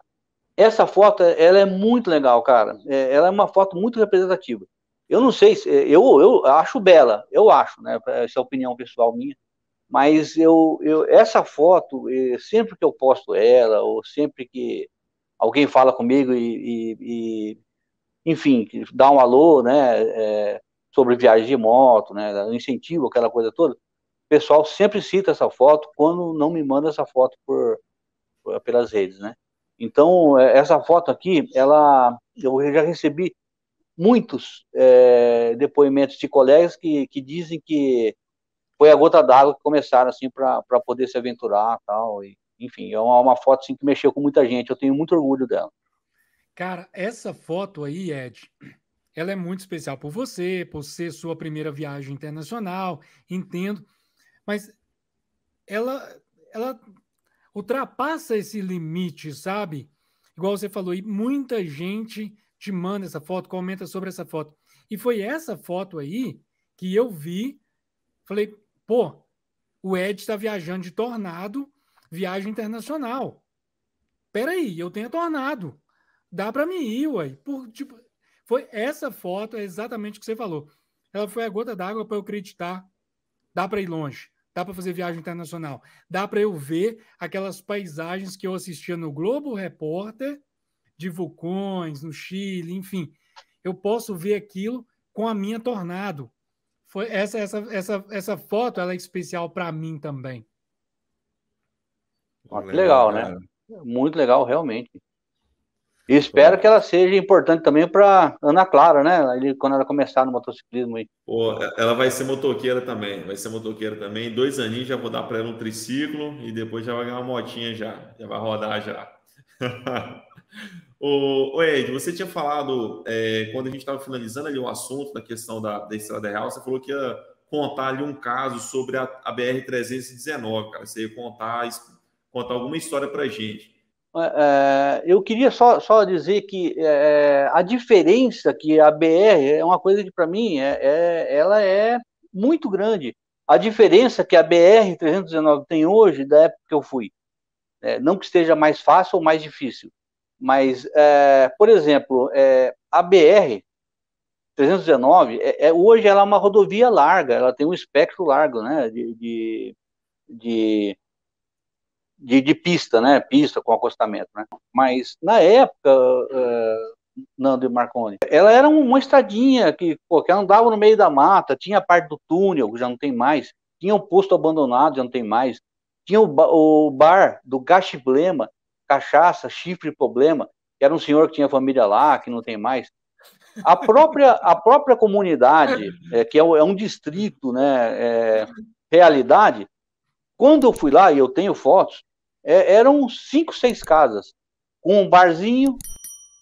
Essa foto, ela é muito legal, cara. Ela é uma foto muito representativa. Eu não sei, eu acho bela, eu acho, né? Essa é a opinião pessoal minha. Mas essa foto, sempre que eu posto ela, ou sempre que alguém fala comigo enfim, dá um alô, né? Sobre viagem de moto, né? Incentivo, aquela coisa toda. O pessoal sempre cita essa foto quando não me manda essa foto pelas redes, né? Então, essa foto aqui, eu já recebi muitos depoimentos de colegas que dizem que foi a gota d'água que começaram assim para poder se aventurar, tal. E, enfim, é uma foto assim, que mexeu com muita gente. Eu tenho muito orgulho dela. Cara, essa foto aí, Ed, ela é muito especial por você, por ser sua primeira viagem internacional, entendo, mas ela ultrapassa esse limite, sabe? Igual você falou, e muita gente te manda essa foto, comenta sobre essa foto. E foi essa foto aí que eu vi, falei, pô, o Ed está viajando de Tornado, viagem internacional. Peraí, eu tenho a Tornado. Dá para mim ir, uai. Tipo, foi essa foto, é exatamente o que você falou. Ela foi a gota d'água para eu acreditar. Dá para ir longe. Dá para fazer viagem internacional. Dá para eu ver aquelas paisagens que eu assistia no Globo Repórter, de vulcões, no Chile, enfim. Eu posso ver aquilo com a minha Tornado. Foi essa foto, ela é especial para mim também. Que legal, né? Muito legal, realmente. E espero que ela seja importante também para Ana Clara, né? Quando ela começar no motociclismo aí. Pô, ela vai ser motoqueira também. Vai ser motoqueira também. 2 aninhos já vou dar para ela um triciclo e depois já vai ganhar uma motinha já. Já vai rodar já. Ô Ed, você tinha falado, quando a gente estava finalizando ali o assunto da questão da Estrada Real, você falou que ia contar ali um caso sobre a BR-319, cara. Você ia contar alguma história para a gente. Eu queria só dizer que a diferença que a BR é uma coisa que, para mim, ela é muito grande. A diferença que a BR-319 tem hoje da época que eu fui. Não que esteja mais fácil ou mais difícil, mas, por exemplo, a BR-319, hoje ela é uma rodovia larga, ela tem um espectro largo, né, de pista, né? Pista com acostamento, né? Mas na época, Nando e Marconi, ela era uma estradinha que andava no meio da mata, tinha a parte do túnel, que já não tem mais, tinha um posto abandonado, já não tem mais, tinha o bar do Gachiblema, cachaça, chifre e problema, que era um senhor que tinha família lá, que não tem mais. A própria comunidade, que é um distrito, né? Realidade. Quando eu fui lá, e eu tenho fotos, eram 5, 6 casas, com um barzinho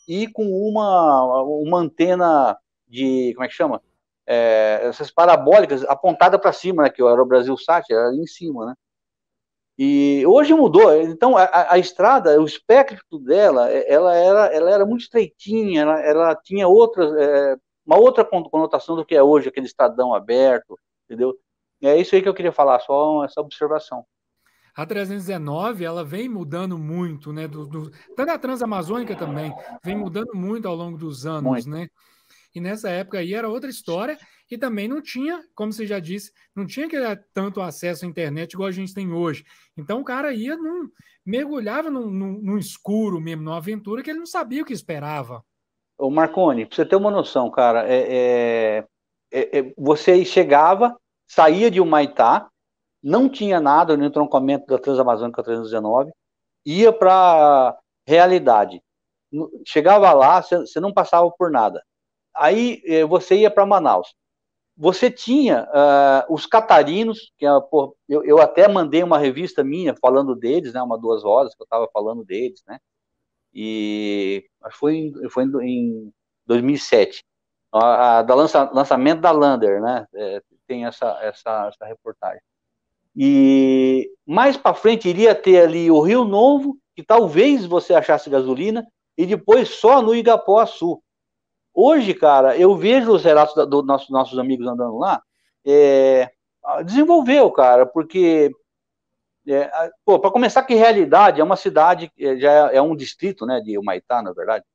e com uma antena de, como é que chama? Essas parabólicas apontada para cima, né, que era o Brasil Sat, era ali em cima, né? E hoje mudou, então a estrada, o espectro dela, ela era muito estreitinha, ela tinha uma outra conotação do que é hoje, aquele estradão aberto, entendeu? É isso aí que eu queria falar, só essa observação. A 319, ela vem mudando muito, né? Tanto a Transamazônica também, vem mudando muito ao longo dos anos, né? E nessa época aí era outra história e também não tinha, como você já disse, não tinha tanto acesso à internet igual a gente tem hoje. Então o cara mergulhava num escuro mesmo, numa aventura que ele não sabia o que esperava. Ô Marconi, pra você ter uma noção, cara, você chegava, saía de Humaitá, não tinha nada no entroncamento da Transamazônica 319, ia para Realidade. Chegava lá, você não passava por nada. Aí você ia para Manaus. Você tinha os catarinos, que eu até mandei uma revista minha falando deles, né, 2 horas que eu estava falando deles, né, e acho que foi em 2007, do lançamento da Lander, né, tem essa reportagem. E mais para frente iria ter ali o Rio Novo, que talvez você achasse gasolina, e depois só no Igapoaçu. Hoje, cara, eu vejo os relatos dos nossos amigos andando lá, desenvolveu, cara, porque, para começar, que Realidade é uma cidade, já é um distrito, né, de Humaitá, na verdade,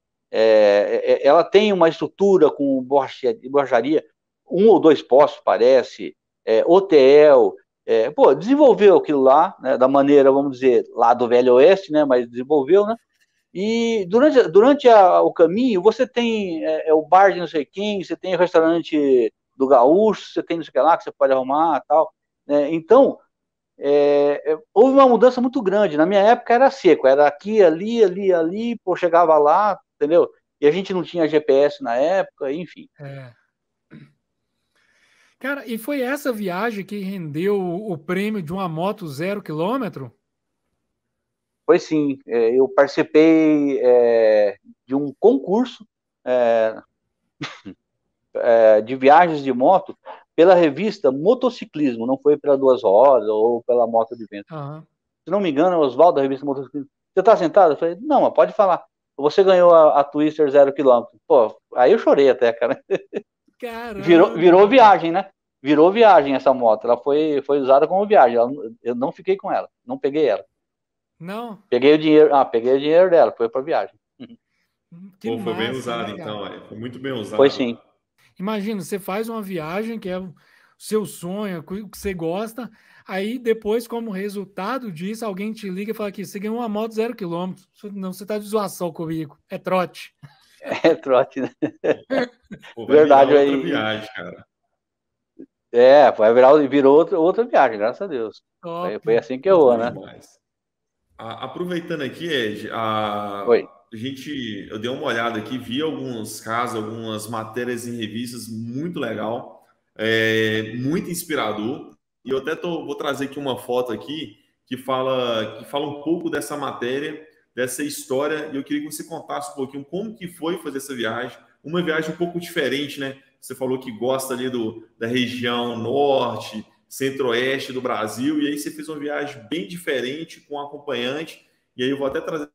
ela tem uma estrutura com borracharia, 1 ou 2 postos, parece, hotel, desenvolveu aquilo lá, né, da maneira, vamos dizer, lá do Velho Oeste, né, mas desenvolveu, né. E durante o caminho, você tem o bar de não sei quem, você tem o restaurante do Gaúcho, você tem não sei o que lá que você pode arrumar e tal. Né? Então, houve uma mudança muito grande. Na minha época era seco, era aqui, ali, pô, chegava lá, entendeu? E a gente não tinha GPS na época, enfim. Cara, e foi essa viagem que rendeu o prêmio de uma moto 0 km? Foi sim, eu participei de um concurso de viagens de moto pela revista Motociclismo, não foi pela 2 horas ou pela Moto de Vento. Uhum. Se não me engano, é Oswaldo da revista Motociclismo. Você tá sentado? Eu falei, não, mas pode falar. Você ganhou a Twister 0 km. Pô, aí eu chorei até, cara. Virou viagem, né? Virou viagem essa moto. Ela foi usada como viagem. Eu não fiquei com ela, não peguei ela. Não? Peguei o dinheiro dela, foi pra viagem. Pô, foi bem usado, então, foi muito bem usado. Foi sim. Imagina, você faz uma viagem que é o seu sonho, o que você gosta, aí depois, como resultado disso, alguém te liga e fala que você ganhou uma moto 0 km. Não, você tá de zoação comigo. É trote. É trote, né? Pô, vai verdade. Virar outra viagem, cara. Virou outra viagem, graças a Deus. Foi assim que eu vou, né? Aproveitando aqui, Ed, eu dei uma olhada aqui, vi alguns casos, algumas matérias em revistas, muito legal, muito inspirador. E eu até vou trazer aqui uma foto aqui que fala um pouco dessa matéria, dessa história. E eu queria que você contasse um pouquinho como que foi fazer essa viagem. Uma viagem um pouco diferente, né? Você falou que gosta ali da região norte, centro-oeste do Brasil, e aí você fez uma viagem bem diferente com um acompanhante. E aí eu vou até trazer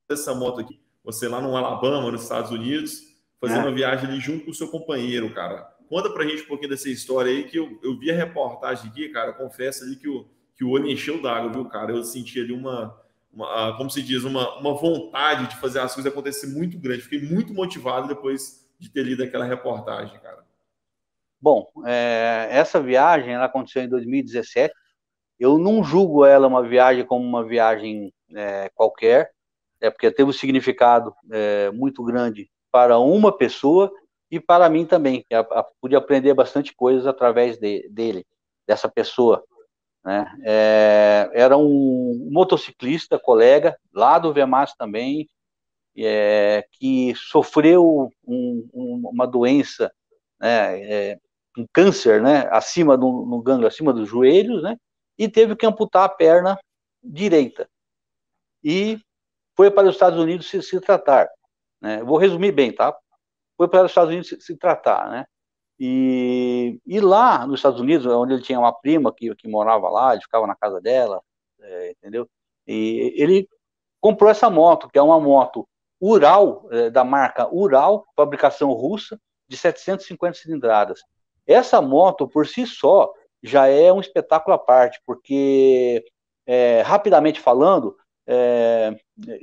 essa moto aqui, você lá no Alabama, nos Estados Unidos, fazendo uma viagem ali junto com o seu companheiro, cara. Conta pra gente um pouquinho dessa história aí, que eu vi a reportagem aqui, cara, confesso ali que o olho encheu d'água, viu, cara? Eu senti ali como se diz, uma vontade de fazer as coisas acontecer muito grande. Fiquei muito motivado depois de ter lido aquela reportagem, cara. Bom, essa viagem ela aconteceu em 2017. Eu não julgo ela uma viagem como uma viagem qualquer, porque teve um significado muito grande para uma pessoa e para mim também. Pude aprender bastante coisas através dele, dessa pessoa. Né? Era um motociclista, colega, lá do VMAS também, que sofreu uma doença, né, um câncer, né, no gânglio acima dos joelhos, né, e teve que amputar a perna direita. E foi para os Estados Unidos se tratar. Né? Vou resumir bem, tá? Foi para os Estados Unidos se tratar, né? E lá nos Estados Unidos, onde ele tinha uma prima que morava lá, ele ficava na casa dela, entendeu? E ele comprou essa moto, que é uma moto Ural, da marca Ural, fabricação russa, de 750 cilindradas. Essa moto, por si só, já é um espetáculo à parte, porque, rapidamente falando,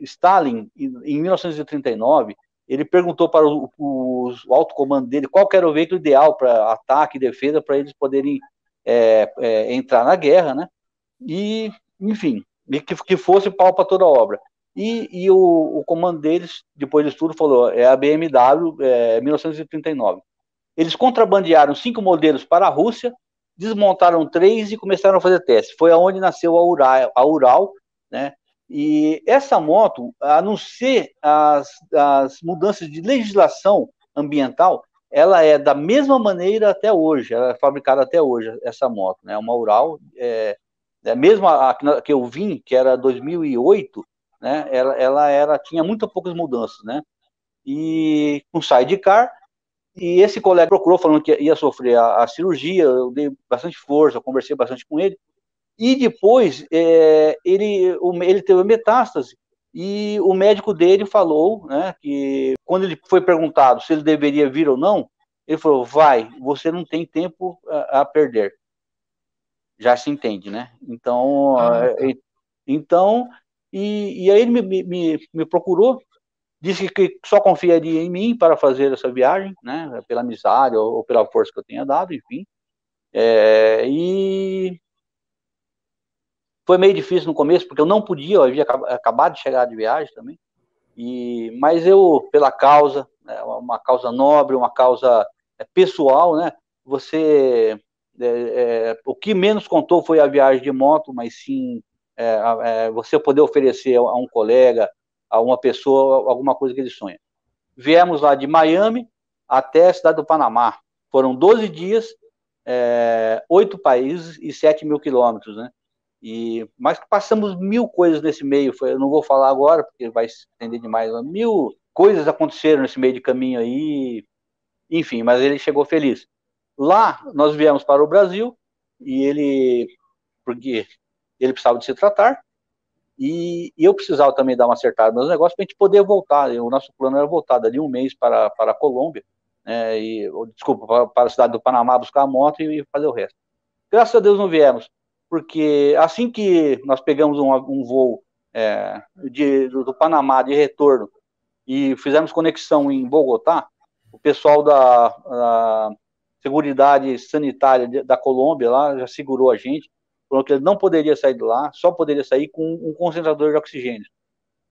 Stalin, em 1939, ele perguntou para o alto comando dele qual era o veículo ideal para ataque e defesa, para eles poderem entrar na guerra, né? E, enfim, que fosse pau para toda a obra. E o comando deles, depois disso tudo, falou, é a BMW 1939. Eles contrabandearam 5 modelos para a Rússia, desmontaram 3 e começaram a fazer testes. Foi aonde nasceu a Ural, né? E essa moto, a não ser as mudanças de legislação ambiental, ela é da mesma maneira até hoje, ela é fabricada até hoje, essa moto, né? Uma Ural, mesmo a que eu vim, que era 2008, né? Ela tinha muito poucas mudanças, né? E com sidecar, e esse colega procurou falando que ia sofrer a cirurgia, eu dei bastante força, eu conversei bastante com ele, e depois ele teve metástase, e o médico dele falou, né, que quando ele foi perguntado se ele deveria vir ou não, ele falou, vai, você não tem tempo a perder. Já se entende, né? Então, então e aí ele me procurou, disse que só confiaria em mim para fazer essa viagem, né, pela amizade ou pela força que eu tenha dado, enfim. E foi meio difícil no começo, porque eu não podia, eu havia acabado de chegar de viagem também, mas eu, pela causa, né, uma causa nobre, uma causa pessoal, né, o que menos contou foi a viagem de moto, mas sim você poder oferecer a um colega, a uma pessoa, alguma coisa que ele sonha. Viemos lá de Miami até a cidade do Panamá. Foram 12 dias, 8 países e 7 mil quilômetros, né? Mas passamos 1000 coisas nesse meio. Eu não vou falar agora, porque vai se estender demais. 1000 coisas aconteceram nesse meio de caminho aí. Enfim, mas ele chegou feliz. Lá, nós viemos para o Brasil, porque ele precisava de se tratar, e eu precisava também dar uma acertada nos negócios para a gente poder voltar. O nosso plano era voltar dali um mês para a Colômbia, né, para a cidade do Panamá buscar a moto e fazer o resto. Graças a Deus não viemos, porque assim que nós pegamos um voo do Panamá de retorno e fizemos conexão em Bogotá, o pessoal da Seguridade Sanitária da Colômbia lá já segurou a gente, falou que ele não poderia sair de lá, só poderia sair com um concentrador de oxigênio.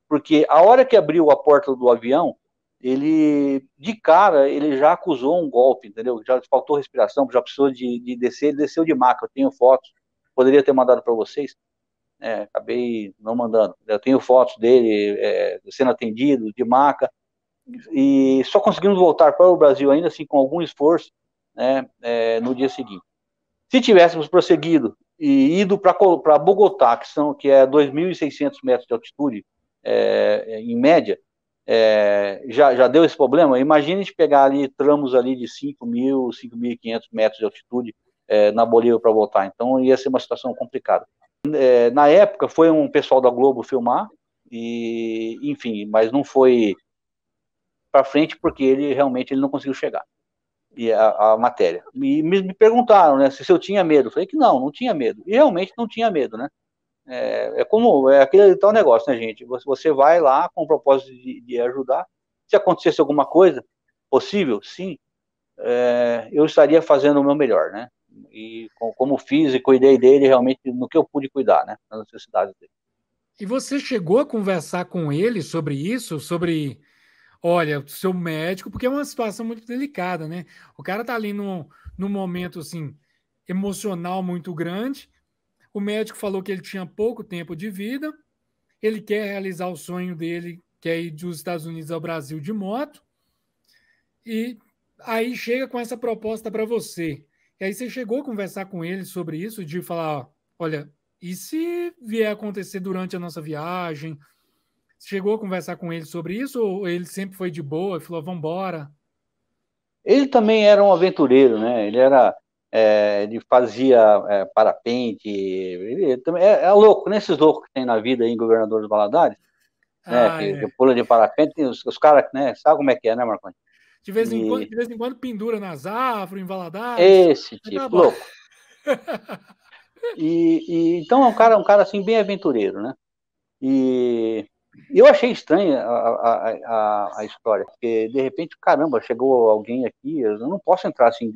Porque a hora que abriu a porta do avião, de cara, ele já acusou um golpe, entendeu? Já faltou respiração, já precisou de descer, ele desceu de maca, eu tenho fotos, poderia ter mandado para vocês, acabei não mandando. Eu tenho fotos dele sendo atendido, de maca, e só conseguimos voltar para o Brasil ainda assim com algum esforço, né, no dia seguinte. Se tivéssemos prosseguido e ido para Bogotá, que é 2.600 metros de altitude, em média, já deu esse problema. Imagine a gente pegar ali tramos ali de 5.000, 5.500 metros de altitude na Bolívia para voltar. Então ia ser uma situação complicada. Na época foi um pessoal da Globo filmar, enfim, mas não foi para frente porque ele realmente não conseguiu chegar. E a matéria. E me perguntaram, né, se eu tinha medo. Eu falei que não tinha medo. E realmente não tinha medo, né? Aquele tal negócio, né, gente? Você vai lá com o propósito de ajudar. Se acontecesse alguma coisa possível, sim, eu estaria fazendo o meu melhor, né? E como fiz e cuidei dele realmente no que eu pude cuidar, né? Nas necessidades dele. E você chegou a conversar com ele sobre isso? Sobre, olha, seu médico, porque é uma situação muito delicada, né? O cara tá ali num momento, assim, emocional muito grande. O médico falou que ele tinha pouco tempo de vida. Ele quer realizar o sonho dele, que é ir dos Estados Unidos ao Brasil de moto. E aí chega com essa proposta para você. E aí você chegou a conversar com ele sobre isso, de falar, olha, e se vier a acontecer durante a nossa viagem? Chegou a conversar com ele sobre isso ou ele sempre foi de boa e falou, vamos embora? Ele também era um aventureiro, né? Ele fazia parapente, ele também é louco, nesses loucos que tem na vida aí em Governador dos Valadares, né? Que pula de parapente, tem os caras, né? Sabe como é que é, né, Marconi? De vez em quando pendura nas árvores, em Valadares. Esse tipo, louco. Então é um cara assim, bem aventureiro, né? E eu achei estranha a história, porque de repente, caramba, chegou alguém aqui, eu não posso entrar assim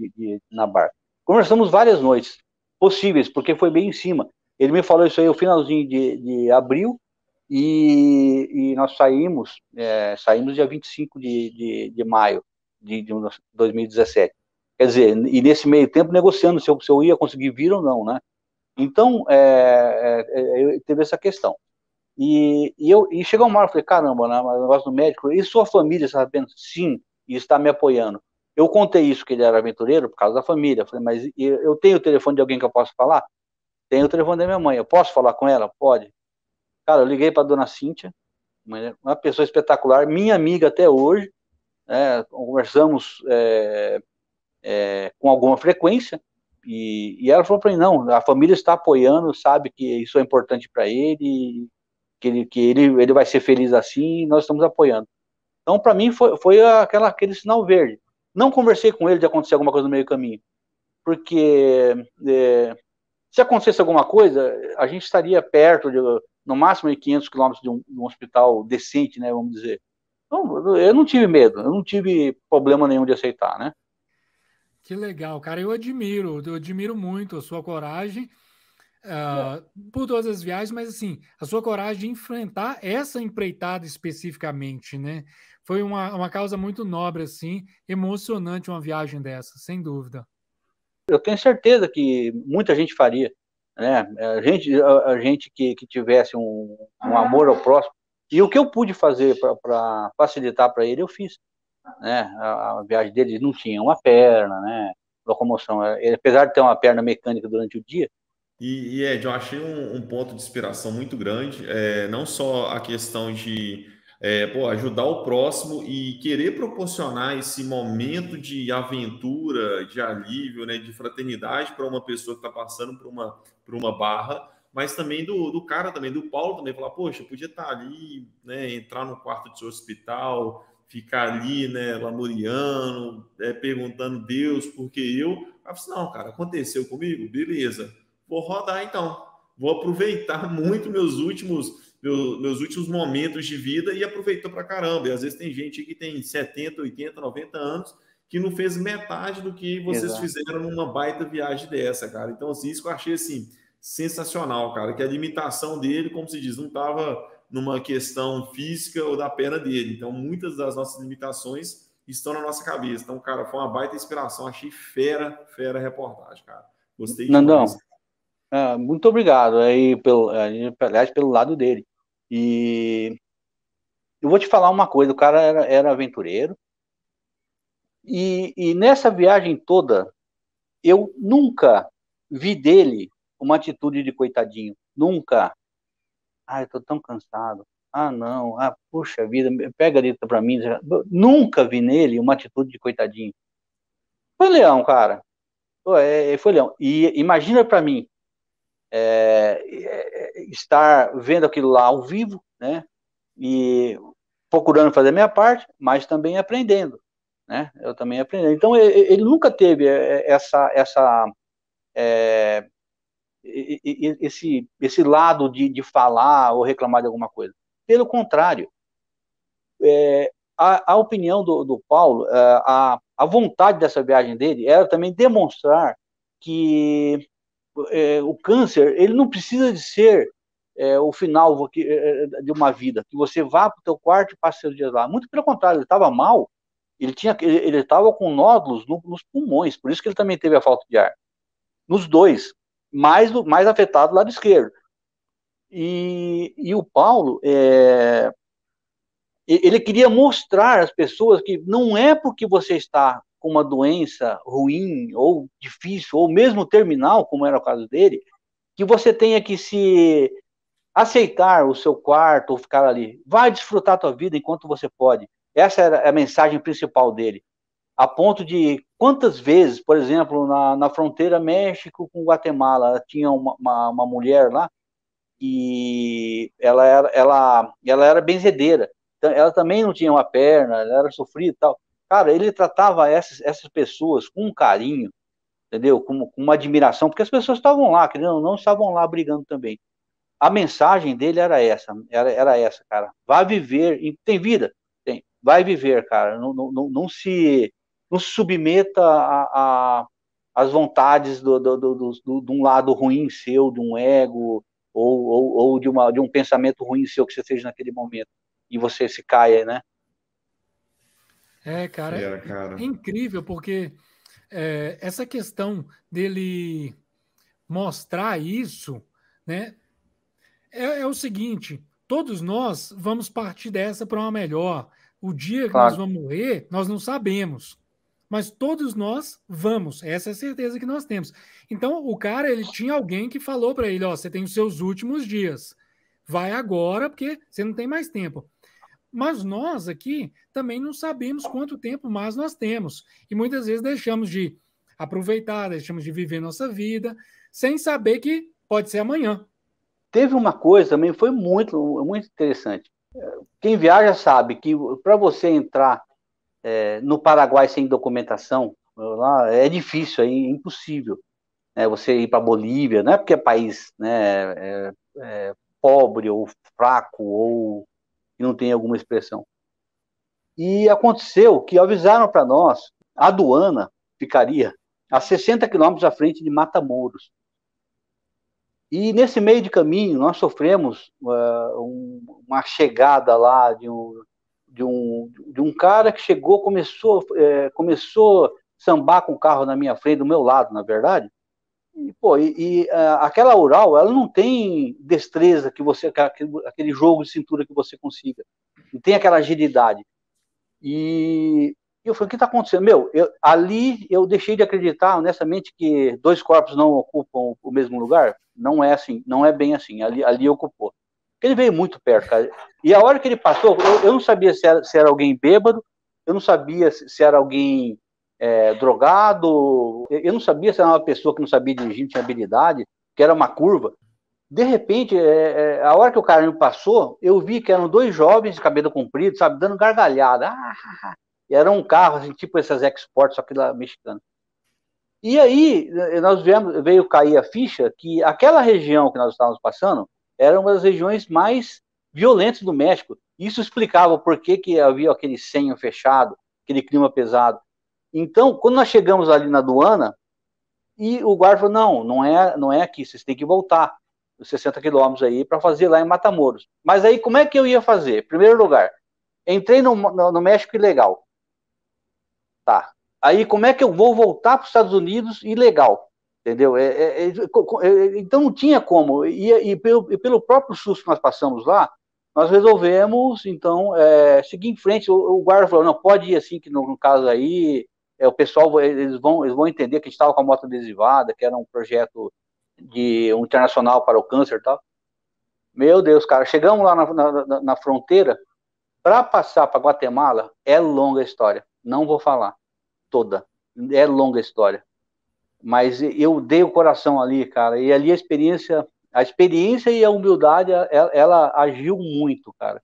na barca. Conversamos várias noites possíveis, porque foi bem em cima. Ele me falou isso aí no finalzinho de abril, e nós saímos dia 25 de maio de 2017. Quer dizer, e nesse meio tempo negociando se eu ia conseguir vir ou não, né? Então, teve essa questão. E chegou uma hora, eu falei, caramba, né, o negócio do médico, e sua família está sabendo? Sim, e está me apoiando. Eu contei isso, que ele era aventureiro, por causa da família. Eu falei, mas eu tenho o telefone de alguém que eu posso falar? Tenho o telefone da minha mãe, eu posso falar com ela? Pode. Cara, eu liguei para a dona Cíntia, uma pessoa espetacular, minha amiga até hoje, conversamos com alguma frequência, e ela falou para mim, não, a família está apoiando, sabe que isso é importante para ele, que ele vai ser feliz assim, e nós estamos apoiando. Então, para mim, foi aquele sinal verde. Não conversei com ele de acontecer alguma coisa no meio do caminho, porque se acontecesse alguma coisa, a gente estaria perto, no máximo, de 500 quilômetros de um hospital decente, né, vamos dizer. Então, eu não tive medo, eu não tive problema nenhum de aceitar, né? Que legal, cara. Eu admiro muito a sua coragem por todas as viagens, mas assim, a sua coragem de enfrentar essa empreitada especificamente, né? Foi uma causa muito nobre, assim, emocionante uma viagem dessa, sem dúvida. Eu tenho certeza que muita gente faria, né? A gente que tivesse um amor ao próximo. E o que eu pude fazer para facilitar para ele, eu fiz, né? A viagem dele não tinha uma perna, né? Locomoção. Ele, apesar de ter uma perna mecânica durante o dia. Ed, eu achei um ponto de inspiração muito grande, não só a questão de ajudar o próximo e querer proporcionar esse momento de aventura, de alívio, né, de fraternidade para uma pessoa que está passando por uma barra, mas também do cara também, do Paulo também, falar, poxa, podia estar ali, né, entrar no quarto do seu hospital, ficar ali, né, lamuriando, perguntando Deus, porque eu... Aí eu falei, não, cara, aconteceu comigo? Beleza. Vou rodar então. Vou aproveitar muito meus últimos momentos de vida e aproveitou para caramba. E às vezes tem gente que tem 70, 80, 90 anos que não fez metade do que vocês Exato. fizeram numa baita viagem dessa, cara. Então, assim, isso que eu achei assim, sensacional, cara. Que a limitação dele, como se diz, não estava numa questão física ou da perna dele. Então, muitas das nossas limitações estão na nossa cabeça. Então, cara, foi uma baita inspiração. Achei fera a reportagem, cara. Gostei demais. Nandão, muito obrigado aí aliás, pelo lado dele. E eu vou te falar uma coisa, o cara era aventureiro, e nessa viagem toda, eu nunca vi dele uma atitude de coitadinho. Nunca. Eu tô tão cansado. Não. Puxa vida, pega ali para mim. Nunca vi nele uma atitude de coitadinho. Foi leão, cara. Foi leão. E imagina para mim estar vendo aquilo lá ao vivo, né? E procurando fazer a minha parte, mas também aprendendo, né? Eu também aprendendo. Então, ele nunca teve esse lado de falar ou reclamar de alguma coisa. Pelo contrário, a opinião do Paulo, a vontade dessa viagem dele era também demonstrar que o câncer, ele não precisa de ser o final de uma vida, que você vá para o teu quarto e passe seus dias lá. Muito pelo contrário, ele estava mal, ele estava com nódulos nos pulmões, por isso que ele também teve a falta de ar. Nos dois, mais afetado do lado esquerdo. E o Paulo, ele queria mostrar às pessoas que não é porque você está com uma doença ruim, ou difícil, ou mesmo terminal, como era o caso dele, que você tenha que se aceitar o seu quarto ou ficar ali. Vai desfrutar a tua vida enquanto você pode. Essa era a mensagem principal dele. A ponto de quantas vezes, por exemplo, na fronteira México com Guatemala, tinha uma mulher lá e ela era benzedeira. Então, ela também não tinha uma perna, ela era sofrida e tal. Cara, ele tratava essas pessoas com um carinho, entendeu? Com uma admiração, porque as pessoas estavam lá, querendo ou não, estavam lá brigando também. A mensagem dele era essa, cara. Vai viver, tem vida, tem. Vai viver, cara. Não se submeta às vontades de um lado ruim seu, de um ego, ou de um pensamento ruim seu que você fez naquele momento. E você se caia, né? Cara, Cara. é incrível, porque essa questão dele mostrar isso, né? É o seguinte, todos nós vamos partir dessa para uma melhor. O dia que nós Claro. vamos morrer, nós não sabemos. Mas todos nós vamos, essa é a certeza que nós temos. Então, o cara, ele tinha alguém que falou para ele, ó, você tem os seus últimos dias. Vai agora, porque você não tem mais tempo. Mas nós aqui também não sabemos quanto tempo mais nós temos. E muitas vezes deixamos de aproveitar, deixamos de viver nossa vida, sem saber que pode ser amanhã. Teve uma coisa também, foi muito, muito interessante. Quem viaja sabe que para você entrar no Paraguai sem documentação, lá é difícil, é impossível. Você ir para Bolívia, não é porque é país, né, pobre ou fraco ou que não tem alguma expressão. E aconteceu que avisaram para nós, a aduana ficaria a 60 quilômetros à frente de Matamoros. E nesse meio de caminho, nós sofremos uma chegada lá de um cara que chegou, começou a sambar com o carro na minha frente, do meu lado, na verdade. E aquela Ural, ela não tem destreza que você, aquele jogo de cintura que você consiga. Não tem aquela agilidade. E eu falei, o que está acontecendo? Ali eu deixei de acreditar, honestamente, que dois corpos não ocupam o mesmo lugar. Não é assim, não é bem assim. Ali ocupou. Ele veio muito perto, cara. E a hora que ele passou, eu não sabia se era alguém bêbado, eu não sabia se era alguém drogado, eu não sabia se era uma pessoa que não sabia dirigir, não tinha habilidade, que era uma curva. De repente, a hora que o cara me passou, eu vi que eram dois jovens de cabelo comprido, sabe, dando gargalhada. E era um carro, assim, tipo essas Export, só que lá mexicano. E aí, veio cair a ficha que aquela região que nós estávamos passando era uma das regiões mais violentas do México. Isso explicava por que havia aquele senho fechado, aquele clima pesado. Então, quando nós chegamos ali na aduana, e o guarda falou, não é aqui, vocês têm que voltar os 60 quilômetros aí para fazer lá em Matamoros. Mas aí, como é que eu ia fazer? Primeiro lugar, entrei no México ilegal. Tá. Aí, como é que eu vou voltar para os Estados Unidos ilegal? Entendeu? Então, não tinha como. E pelo próprio susto que nós passamos lá, nós resolvemos, então, seguir em frente. O guarda falou, não, pode ir assim, que no caso aí, o pessoal, eles vão entender que a gente estava com a moto adesivada, que era um projeto um internacional para o câncer e tal. Meu Deus, cara, chegamos lá na fronteira, para passar para Guatemala, é longa a história. Não vou falar toda. É longa a história. Mas eu dei o coração ali, cara. E ali a experiência e a humildade, ela agiu muito, cara.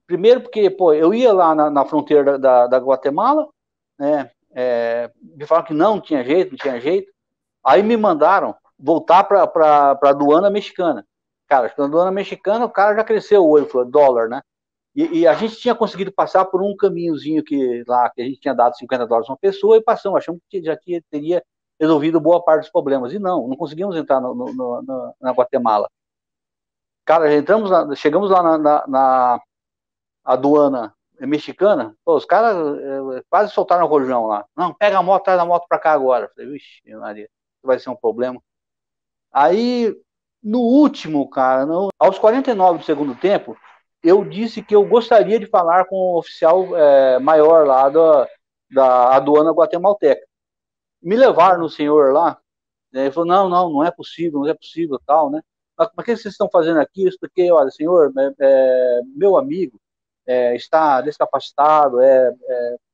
Primeiro porque, eu ia lá na fronteira da Guatemala, né? Me falaram que não tinha jeito. Aí me mandaram voltar para a aduana mexicana. Cara, na aduana mexicana o cara já cresceu o olho, falou, dólar, né? E a gente tinha conseguido passar por um caminhozinho que a gente tinha dado $50 uma pessoa e passamos, achamos que já teria resolvido boa parte dos problemas. E não conseguimos entrar na Guatemala. Cara, chegamos lá na aduana mexicana, os caras quase soltaram o rojão lá. Não, pega a moto, traz a moto pra cá agora. Eu falei, vixe, Maria, vai ser um problema. Aí, no último, cara, aos 49 do segundo tempo, eu disse que eu gostaria de falar com o oficial maior lá da aduana guatemalteca. Me levaram no senhor lá, ele falou, não é possível, tal, né? Mas por que vocês estão fazendo aqui? Isso porque, olha, senhor, meu amigo está descapacitado,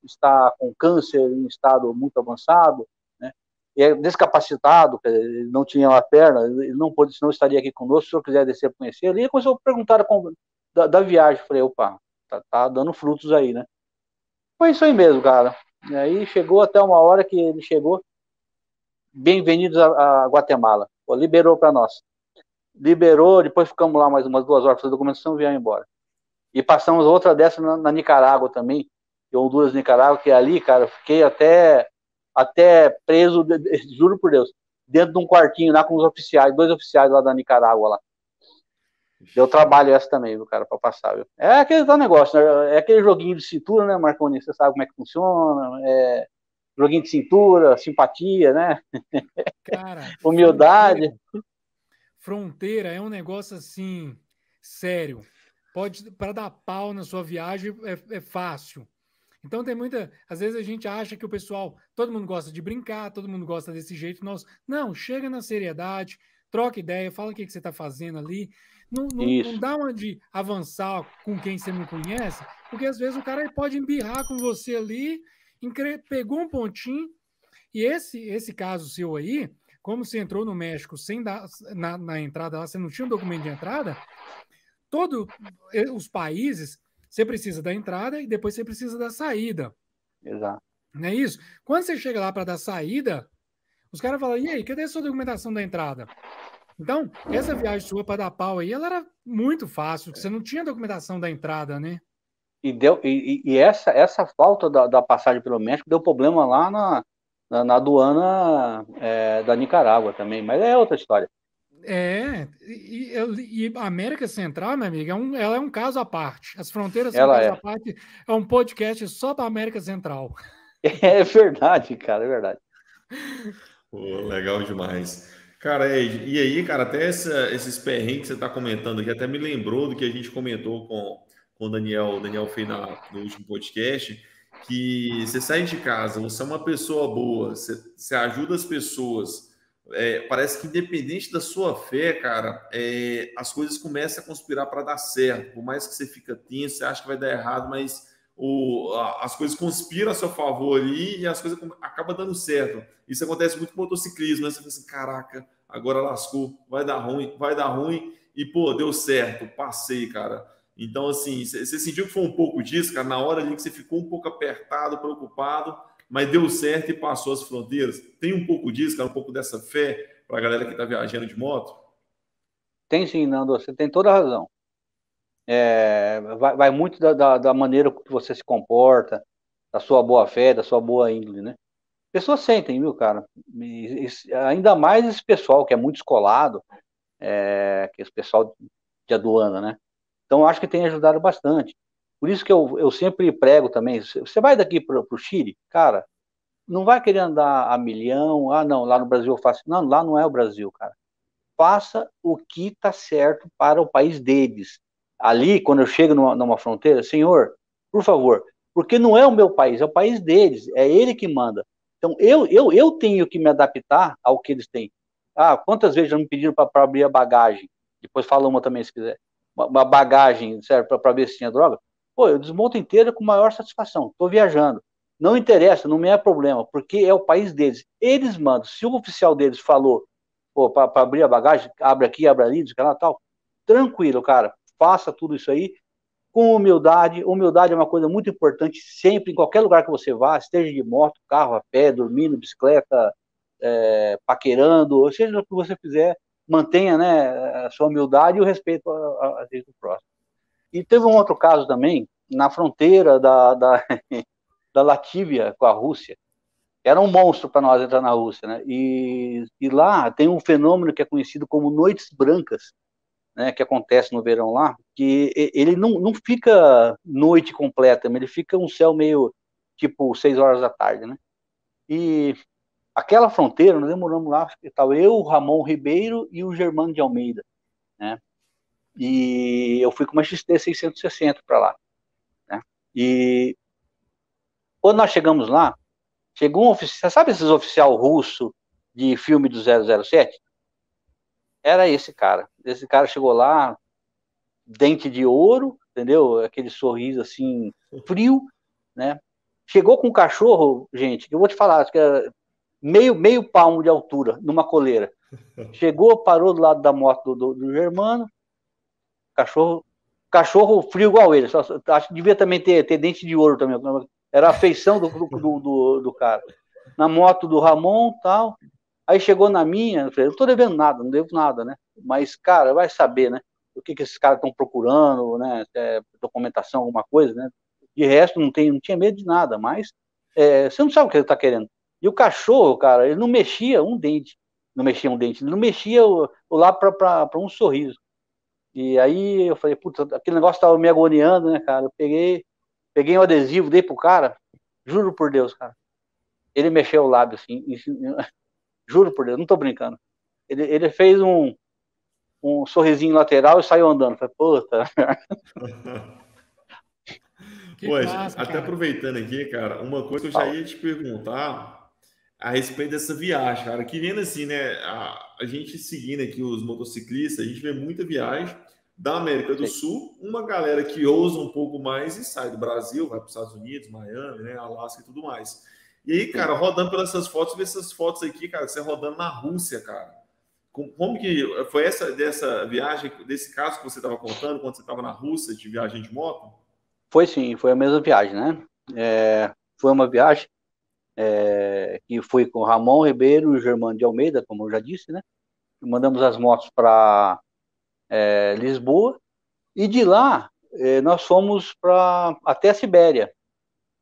está com câncer em estado muito avançado, né? E é descapacitado, ele não tinha uma perna, ele não estaria aqui conosco, se o senhor quiser descer para conhecer. Ele começou a perguntar da viagem, falei, opa, tá dando frutos aí, né? Foi isso aí mesmo, cara. E aí chegou até uma hora que ele chegou, bem-vindos a Guatemala. Liberou para nós. Liberou, depois ficamos lá mais umas 2 horas fazendo documentação e viemos embora. E passamos outra dessa na Nicarágua também, que Honduras, Nicarágua, que ali, cara, eu fiquei até preso, juro por Deus, dentro de um quartinho lá com os oficiais, 2 oficiais lá da Nicarágua lá. Deu trabalho essa também, viu, cara, pra passar, viu? É aquele tal negócio, né? É aquele joguinho de cintura, né, Marconi? Você sabe como é que funciona, joguinho de cintura, simpatia, né? Cara, Humildade. Fronteira é um negócio assim, sério. Pode, para dar pau na sua viagem é fácil. Então tem muita. Às vezes a gente acha que o pessoal, todo mundo gosta de brincar, todo mundo gosta desse jeito. Não, chega na seriedade, troca ideia, fala o que você está fazendo ali. Não dá uma de avançar com quem você não conhece, porque às vezes o cara pode embirrar com você ali, pegou um pontinho, e esse caso seu aí, como você entrou no México sem dar na entrada lá, você não tinha um documento de entrada, todos os países, você precisa da entrada e depois você precisa da saída. Exato. Não é isso? Quando você chega lá para dar saída, os caras falam, e aí, cadê a sua documentação da entrada? Então, essa viagem sua para dar pau aí, ela era muito fácil, porque você não tinha documentação da entrada, né? E essa falta da passagem pelo México deu problema lá na aduana da Nicarágua também, mas é outra história. E a América Central, minha amiga, ela é um caso à parte. As fronteiras são Ela um caso à parte. É um podcast só para a América Central. É verdade, cara, é verdade. Pô, legal demais. Cara, e aí, cara, até esses perrengues que você está comentando aqui, até me lembrou do que a gente comentou com o Daniel fez no último podcast, que você sai de casa, você é uma pessoa boa, você ajuda as pessoas, parece que independente da sua fé, cara, as coisas começam a conspirar para dar certo, por mais que você fica tenso, você acha que vai dar errado, mas as coisas conspiram a seu favor ali e as coisas acabam dando certo. Isso acontece muito com motociclismo, né? Você fala assim, caraca, agora lascou, vai dar ruim, e pô, deu certo, passei, cara. Então, assim, você sentiu que foi um pouco disso, cara, na hora ali que você ficou um pouco apertado, preocupado, mas deu certo e passou as fronteiras. Tem um pouco disso, cara, um pouco dessa fé para a galera que está viajando de moto? Tem sim, Nando, você tem toda a razão. Vai muito da maneira que você se comporta, da sua boa fé, da sua boa índole, né? Pessoas sentem, viu, cara? Ainda mais esse pessoal que é muito escolado, que é esse pessoal de aduana, né? Então, acho que tem ajudado bastante. Por isso que eu sempre prego também. Você vai daqui para o Chile, cara, não vai querer andar a milhão. Ah, não, lá no Brasil eu faço. Não, lá não é o Brasil, cara. Faça o que está certo para o país deles. Ali, quando eu chego numa fronteira, senhor, por favor, porque não é o meu país, é o país deles, é ele que manda. Então, eu tenho que me adaptar ao que eles têm. Ah, quantas vezes já me pediram para abrir a bagagem? Depois fala uma também, se quiser. Uma bagagem, certo, para ver se tinha droga. Pô, eu desmonto inteira com maior satisfação. Estou viajando. Não interessa, não me é problema, porque é o país deles. Eles mandam. Se o oficial deles falou para abrir a bagagem, abre aqui, abre ali, tal. Tranquilo, cara. Faça tudo isso aí com humildade. Humildade é uma coisa muito importante sempre, em qualquer lugar que você vá, esteja de moto, carro, a pé, dormindo, bicicleta, paquerando, ou seja o que você fizer, mantenha, né, a sua humildade e o respeito a do próximo. E teve um outro caso também, na fronteira da Latívia com a Rússia. Era um monstro para nós entrar na Rússia, né? E lá tem um fenômeno que é conhecido como noites brancas, né? Que acontece no verão lá, que ele não fica noite completa, mas ele fica um céu meio tipo 6 horas da tarde, né? E aquela fronteira, nós demoramos lá, estava eu, o Ramon Ribeiro e o Germano de Almeida, né? E eu fui com uma XT 660 para lá, né? E quando nós chegamos lá, chegou um oficial, sabe esses oficial russo de filme do 007? Era esse cara. Esse cara chegou lá, dente de ouro, entendeu? Aquele sorriso assim, frio, né? Chegou com um cachorro, gente, que eu vou te falar, acho que é meio palmo de altura, numa coleira. Chegou, parou do lado da moto do Germano, cachorro frio igual ele, acho que devia também ter dente de ouro também, era a feição do cara. Na moto do Ramon e tal. Aí chegou na minha, eu falei, eu não tô devendo nada, não devo nada, né? Mas, cara, vai saber, né? O que esses caras estão procurando, né? Documentação, alguma coisa, né? De resto, não tinha medo de nada, mas você não sabe o que ele tá querendo. E o cachorro, cara, ele não mexia um dente. Ele não mexia o lá para um sorriso. E aí eu falei, puta, aquele negócio tava me agoniando, né, cara? Eu peguei um adesivo, dei pro cara, juro por Deus, cara. Ele mexeu o lábio assim, juro por Deus, não tô brincando. Ele fez um sorrisinho lateral e saiu andando. Falei, puta. Que Hoje, massa, até cara. aproveitando aqui, cara, uma coisa que eu já Fala. ia te perguntar a respeito dessa viagem, cara, que vendo assim, né, a gente seguindo aqui os motociclistas, a gente vê muita viagem da América do Sei, Sul, uma galera que ousa um pouco mais e sai do Brasil, vai para os Estados Unidos, Miami, né, Alasca e tudo mais. E aí, sim. cara, rodando pelas essas fotos, vê essas fotos aqui, cara, você rodando na Rússia, cara. Como que foi essa dessa viagem, desse caso que você estava contando, quando você estava na Rússia de viagem de moto? Foi sim, foi a mesma viagem, né? Foi uma viagem que foi com o Ramon Ribeiro e o Germano de Almeida, como eu já disse, né? Mandamos as motos para Lisboa e de lá nós fomos para até a Sibéria,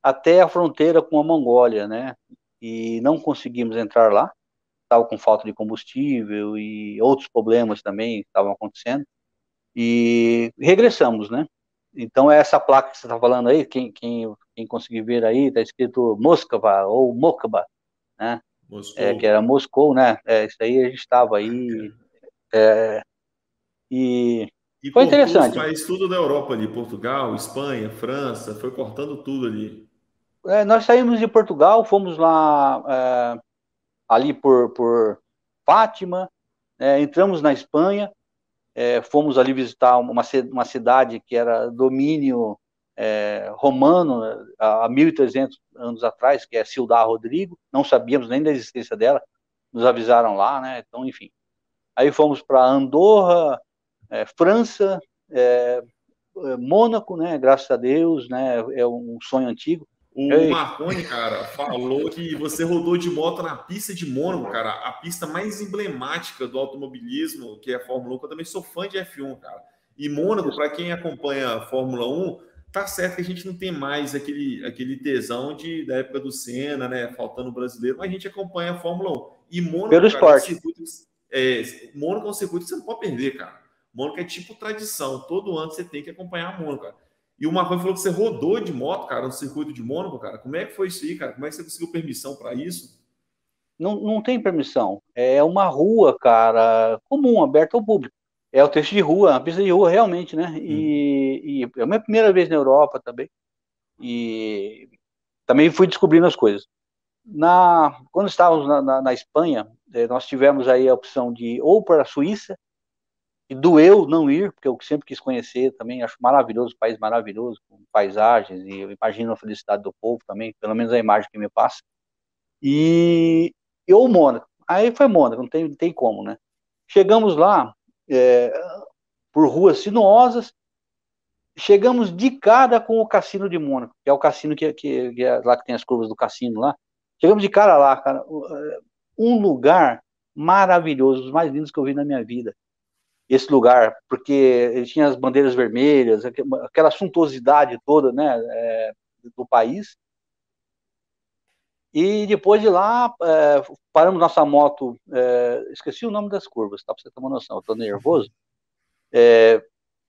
até a fronteira com a Mongólia, né? E não conseguimos entrar lá, estava com falta de combustível e outros problemas também estavam acontecendo e regressamos, né? Então essa placa que você está falando aí, quem conseguir ver aí, está escrito Moskva ou Mokba, né? Que Moscou. era Moscou, né? Isso aí a gente estava aí e E foi cortou os interessante. países tudo da Europa ali, Portugal, Espanha, França, foi cortando tudo ali. Nós saímos de Portugal, fomos lá ali por Fátima, entramos na Espanha, fomos ali visitar uma cidade que era domínio romano há 1.300 anos atrás, que é Ciudad Rodrigo, não sabíamos nem da existência dela, nos avisaram lá, né? Então, enfim. Aí fomos para Andorra, França, Mônaco, né? Graças a Deus, né? É um sonho antigo. O Ei, Marconi, cara, falou que você rodou de moto na pista de Mônaco, cara, a pista mais emblemática do automobilismo, que é a Fórmula 1, que eu também sou fã de F1, cara. E Mônaco, para quem acompanha a Fórmula 1, tá certo que a gente não tem mais aquele tesão da época do Senna, né? Faltando o brasileiro, mas a gente acompanha a Fórmula 1. E pelo Mônaco, cara, é um esporte. circuito. Mônaco é um circuito que você não pode perder, cara. Mônaco é tipo tradição. Todo ano você tem que acompanhar Mônaco, cara. E o Marconi falou que você rodou de moto, cara, no circuito de Mônaco, cara. Como é que foi isso aí, cara? Como é que você conseguiu permissão para isso? Não, não tem permissão. É uma rua, cara, comum, aberta ao público. É o trecho de rua, uma pista de rua, realmente, né? E é a minha primeira vez na Europa também. E também fui descobrindo as coisas. Quando estávamos na Espanha, nós tivemos aí a opção de ir ou para a Suíça, e doeu não ir, porque eu sempre quis conhecer também, acho maravilhoso, país maravilhoso, com paisagens, e eu imagino a felicidade do povo também, pelo menos a imagem que me passa. E ou Mônaco. Aí foi Mônaco, não tem como, né? Chegamos lá é, por ruas sinuosas, chegamos de cara com o Cassino de Mônaco, que é o cassino que é lá que tem as curvas do cassino lá. Chegamos de cara lá, cara, um lugar maravilhoso, os mais lindos que eu vi na minha vida. Esse lugar, porque ele tinha as bandeiras vermelhas, aquela suntuosidade toda, né, do país. E depois de lá, paramos nossa moto, esqueci o nome das curvas, tá? Pra você ter uma noção, eu tô nervoso.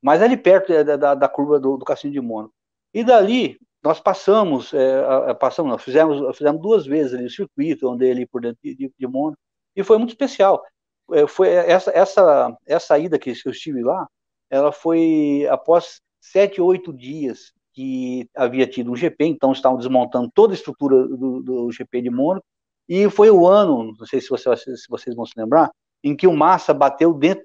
Mas ali perto da curva do Cassino de Mônaco. E dali, nós nós fizemos 2 vezes ali o circuito, andei ali por dentro de Mônaco, e foi muito especial. Foi essa ida que eu estive lá, ela foi após 7, 8 dias que havia tido um GP, então estavam desmontando toda a estrutura do GP de Mônaco, e foi o ano, não sei se vocês vão se lembrar, em que o Massa bateu dentro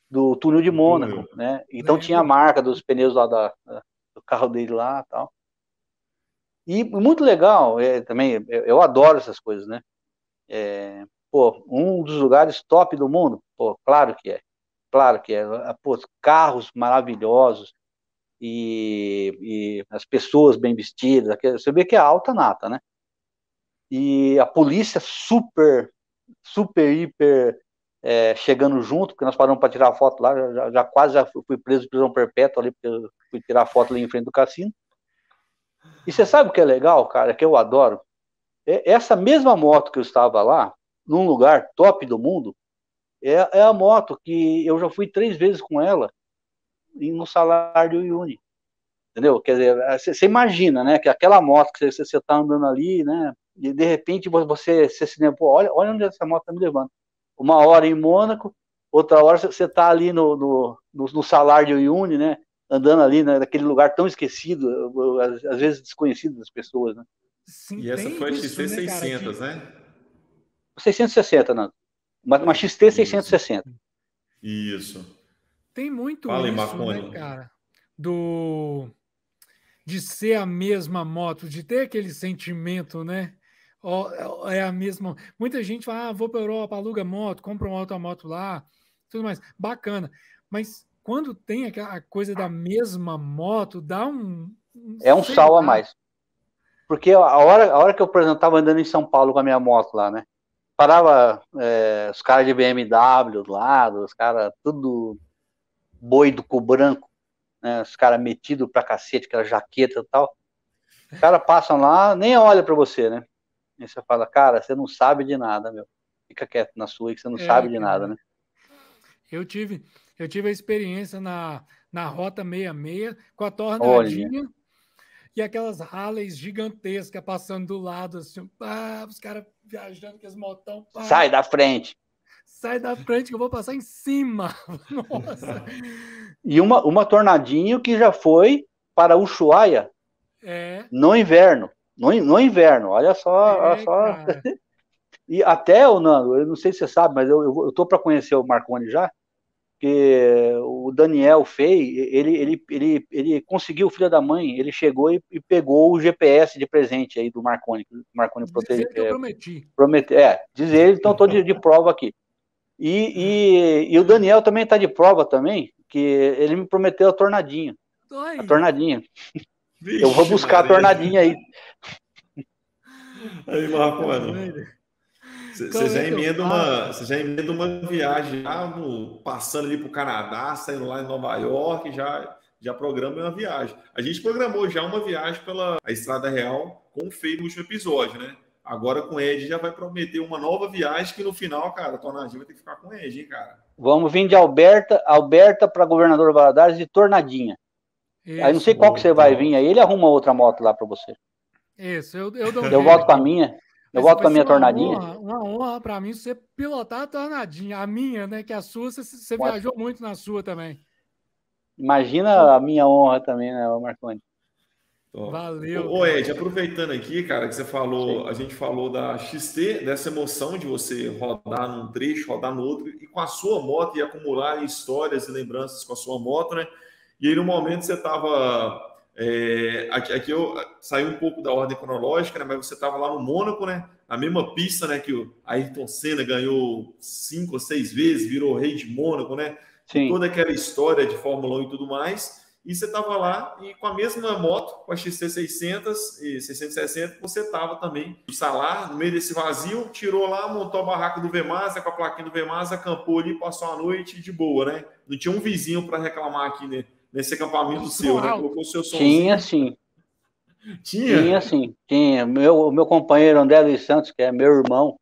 do túnel de Mônaco, Túnel. né? Então tinha a Lembro. marca dos pneus lá do carro dele lá, tal. E muito legal, também eu adoro essas coisas, né? Pô, um dos lugares top do mundo, pô, claro que é. Pô, carros maravilhosos e as pessoas bem vestidas, você vê que é alta nata, né? E a polícia super, hiper chegando junto, porque nós paramos para tirar foto lá, já quase já fui preso de prisão perpétua ali, porque eu fui tirar foto ali em frente do cassino. E você sabe o que é legal, cara, que eu adoro? Essa mesma moto que eu estava lá, num lugar top do mundo, é a moto que eu já fui 3 vezes com ela no salário do Uyuni. Entendeu? Quer dizer, você imagina, né, que aquela moto que você está andando ali, né, e de repente você se lembra, pô, olha onde essa moto está me levando. Uma hora em Mônaco, outra hora você está ali no Salar de Uyuni, né? Andando ali, né, naquele lugar tão esquecido, às vezes desconhecido das pessoas, né? Sim, E essa tem foi a isso, né, cara? 600, né? 660, Nando. Uma XT Isso. 660. Isso. Tem muito Fala aí, isso, né, Marconi. cara? Do de ser a mesma moto, de ter aquele sentimento, né? É a mesma. Muita gente fala, vou para a Europa, aluga moto, compra uma outra moto lá, tudo mais. Bacana. Mas quando tem aquela coisa da mesma moto, dá É um sei sal a lá. mais. Porque a hora que eu, por exemplo, estava andando em São Paulo com a minha moto lá, né? Parava os caras de BMW do lado, os caras tudo boido com branco, né? Os caras metidos pra cacete, aquela jaqueta e tal. Os caras passam lá, nem olha pra você, né? E você fala, cara, você não sabe de nada, meu. Fica quieto na sua aí que você não sabe de nada, Cara, né? eu tive, eu tive a experiência na Rota 66 com a Olha, tornadinha e aquelas Harleys gigantescas passando do lado, assim, os caras viajando com as motão, sai da frente. sai da frente que eu vou passar em cima. Nossa. E uma tornadinho que já foi para Ushuaia É, no inverno. No inverno, olha só. cara. E até, o Nando, eu não sei se você sabe, mas eu tô para conhecer o Marconi já, que o Daniel Fei, ele conseguiu, filho da mãe, ele chegou e pegou o GPS de presente aí do Marconi, que o Marconi protege, Dizer que eu prometi. diz ele, então estou de prova aqui. E o Daniel também está de prova também, que ele me prometeu a Oi. tornadinha. Eu vou Vixe, buscar a Maria. tornadinha aí. Aí, Tá Marconi. doido. Você Como é já que eu emenda faço? uma viagem já passando ali para o Canadá, saindo lá em Nova York, já programa uma viagem. A gente programou já uma viagem pela a Estrada Real com o Fei no último episódio, né? Agora com o Ed já vai prometer uma nova viagem que no final, cara, a Tornadinha vai ter que ficar com o Ed, hein, cara? Vamos vir de Alberta para Governador Valadares de Tornadinha. Aí não sei Isso, qual que Pô, você vai vir, top. aí ele arruma outra moto lá para você. isso. Eu dou um Eu jeito volto com a aqui. minha, eu Vai ser, volto com vai a ser minha tornadinha. uma honra para mim você pilotar a tornadinha. A minha, né? Que a sua, você viajou muito na sua também. Imagina a minha honra também, né, Marconi? Top. Valeu, Ed, cara. aproveitando aqui, cara, que você falou, Sim. a gente falou da XT, dessa emoção de você rodar num trecho, rodar no outro, e com a sua moto e acumular histórias e lembranças com a sua moto, né? E aí, no momento, você estava. Aqui eu saí um pouco da ordem cronológica, né? Mas você estava lá no Mônaco, né? A mesma pista, né? Que o Ayrton Senna ganhou 5 ou 6 vezes, virou rei de Mônaco, né? E Sim. toda aquela história de Fórmula 1 e tudo mais. E você estava lá e com a mesma moto, com a XT600 e 660, você estava também no Salar, no meio desse vazio, tirou lá, montou a barraca do Vemasa, com a plaquinha do Vemasa, acampou ali, passou a noite de boa, né? Não tinha um vizinho para reclamar aqui, né? Nesse acampamento Som seu, né? alto. Colocou o seu Tinha sonzinho. sim, tinha Tinha? sim, tinha. O meu companheiro André Luiz Santos, que é meu irmão,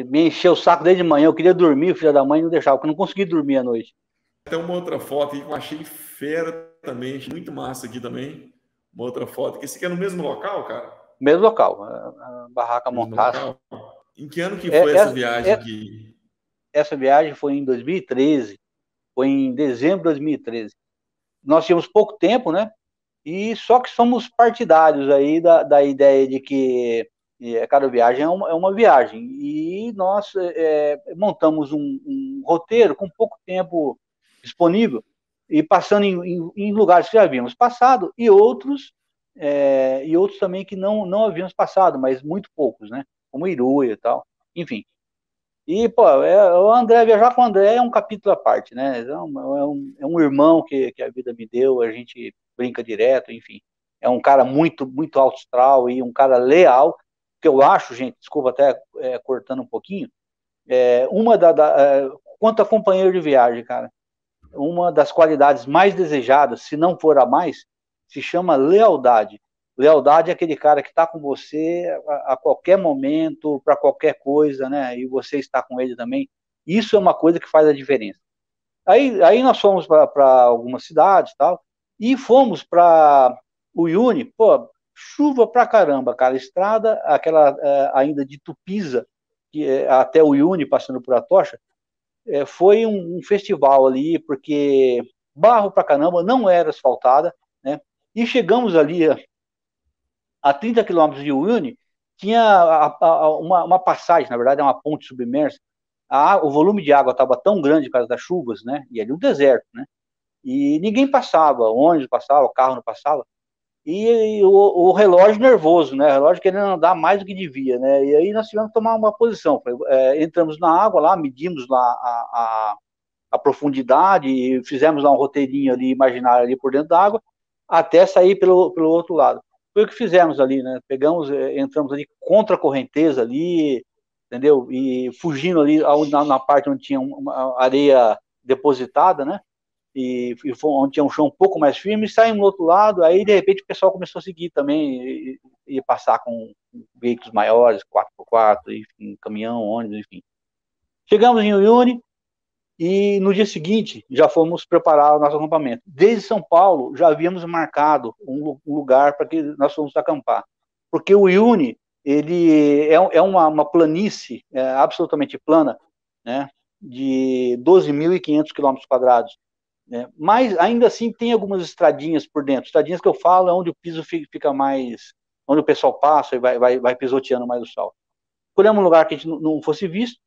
me encheu o saco desde manhã. Eu queria dormir, o filho da mãe não deixava, porque eu não consegui dormir à noite. Tem uma outra foto aí que eu achei fera também, achei muito massa aqui também. Uma outra foto, que esse aqui é no mesmo local, cara? Mesmo local, a barraca Mesmo montada. local. Em que ano que foi É, essa é, viagem é, aqui? essa viagem foi em 2013, foi em dezembro de 2013. Nós tínhamos pouco tempo, né? E só que somos partidários aí da ideia de que cada viagem é uma viagem. E nós montamos um roteiro com pouco tempo disponível e passando em lugares que já havíamos passado e outros também que não havíamos passado, mas muito poucos, né? Como Iruia e tal. Enfim. E, pô, o André, viajar com o André é um capítulo à parte, né? É um irmão que a vida me deu, a gente brinca direto, enfim. É um cara muito, muito alto astral e um cara leal, que eu acho, gente, desculpa até cortando um pouquinho, quanto a companheiro de viagem, cara, uma das qualidades mais desejadas, se não for a mais, se chama lealdade. Lealdade é aquele cara que está com você a qualquer momento, para qualquer coisa, né? E você está com ele também. Isso é uma coisa que faz a diferença. Aí nós fomos para algumas cidades, tal, e fomos para o Uyuni. Pô, chuva pra caramba, cara. Estrada, aquela ainda de Tupiza, que até o Uyuni, passando por Atocha, foi um festival ali, porque barro pra caramba, não era asfaltada, né? E chegamos ali a 30 quilômetros de Uyuni, tinha uma passagem, na verdade, é uma ponte submersa. O volume de água estava tão grande por causa das chuvas, né? E ali um deserto, né? E ninguém passava, ônibus passava, carro não passava. E o relógio nervoso, né? O relógio querendo andar mais do que devia, né? E aí nós tivemos que tomar uma posição. Entramos na água lá, medimos lá a profundidade, e fizemos lá um roteirinho ali imaginário ali por dentro da água, até sair pelo outro lado. Foi o que fizemos ali, né? Entramos ali contra a correnteza ali, entendeu? E fugindo ali na parte onde tinha uma areia depositada, né? E onde tinha um chão um pouco mais firme, e saímos do outro lado, aí de repente o pessoal começou a seguir também, e passar com veículos maiores, 4x4, enfim, caminhão, ônibus, enfim. Chegamos em Uyuni, e no dia seguinte já fomos preparar o nosso acampamento. Desde São Paulo já havíamos marcado um lugar para que nós fomos acampar, porque o Uyuni, ele é uma planície absolutamente plana, né, de 12.500 quilômetros quadrados, né, mas ainda assim tem algumas estradinhas por dentro. Estradinhas que eu falo é onde o piso fica mais, onde o pessoal passa e vai pisoteando mais o sal. Escolhemos um lugar que a gente não fosse visto,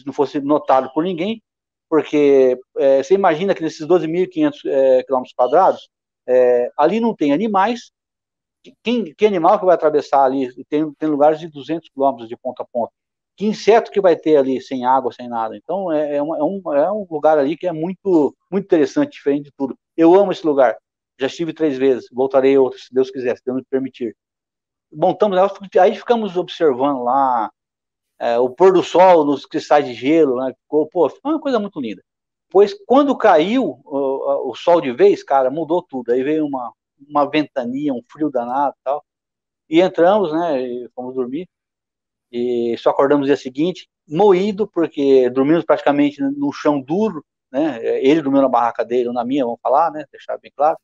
não fosse notado por ninguém, porque você imagina que nesses 12.500 quilômetros quadrados, ali não tem animais. Que animal que vai atravessar ali? Tem lugares de 200 quilômetros de ponta a ponta. Que inseto que vai ter ali sem água, sem nada? Então é um lugar ali que é muito, muito interessante, diferente de tudo. Eu amo esse lugar. Já estive 3 vezes, voltarei outras, se Deus quiser, se Deus me permitir. Montamos, aí ficamos observando lá o pôr do sol nos cristais de gelo, né? Ficou uma coisa muito linda. Pois quando caiu o sol de vez, cara, mudou tudo. Aí veio uma ventania, um frio danado e tal. E entramos, né? E fomos dormir. E só acordamos no dia seguinte, moído, porque dormimos praticamente no chão duro, né? Ele dormiu na barraca dele, ou na minha, vamos falar, né? Deixar bem claro.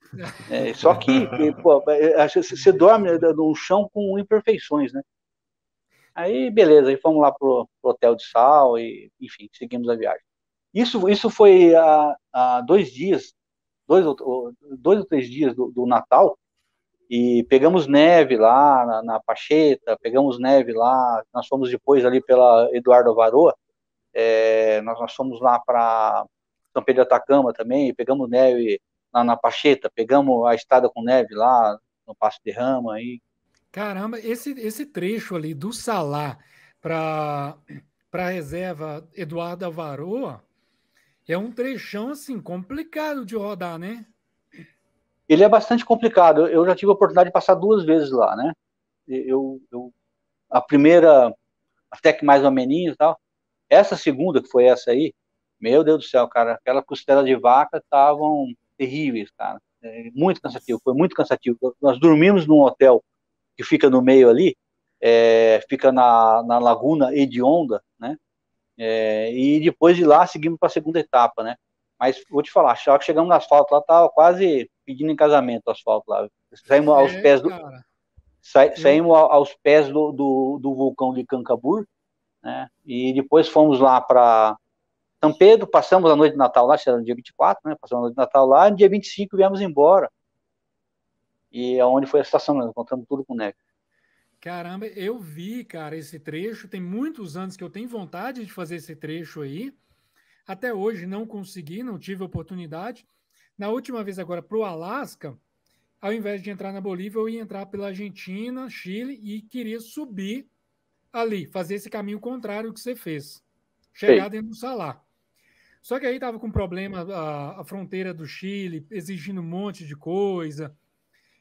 Só que, pô, você dorme no chão com imperfeições, né? Aí, beleza, aí fomos lá pro Hotel de Sal e, enfim, seguimos a viagem. Isso foi há 2 dias, 2 ou 3 dias do Natal, e pegamos neve lá na Pacheta, pegamos neve lá, nós fomos depois ali pela Eduardo Avaroa, nós fomos lá para São Pedro de Atacama também, pegamos neve lá na Pacheta, pegamos a estrada com neve lá no Passo de Rama, aí. Caramba, esse trecho ali do Salá para a reserva Eduardo Avaroa é um trechão assim complicado de rodar, né? Ele é bastante complicado. Eu já tive a oportunidade de passar 2 vezes lá, né? A primeira, até que mais ou menos e tal. Essa segunda, que foi essa aí, meu Deus do céu, cara, aquela costela de vaca estavam terríveis, cara. Muito cansativo, foi muito cansativo. Nós dormimos num hotel que fica no meio ali, fica na Laguna Hedionda, né? E depois de lá seguimos para a segunda etapa, né? Mas vou te falar, só que chegamos no asfalto lá, tava quase pedindo em casamento o asfalto lá. Saímos aos pés do, saímos aos pés do vulcão de Cancabur, né? E depois fomos lá para São Pedro, passamos a noite de Natal lá, era no dia 24, né? Passamos a noite de Natal lá, e no dia 25 viemos embora. E aonde foi a estação, nós encontramos tudo com neve. Caramba, eu vi, cara, esse trecho. Tem muitos anos que eu tenho vontade de fazer esse trecho aí. Até hoje não consegui, não tive oportunidade. Na última vez agora para o Alasca, ao invés de entrar na Bolívia, eu ia entrar pela Argentina, Chile e queria subir ali, fazer esse caminho contrário que você fez. Chegar dentro do Salar. Só que aí estava com problema a fronteira do Chile, exigindo um monte de coisa,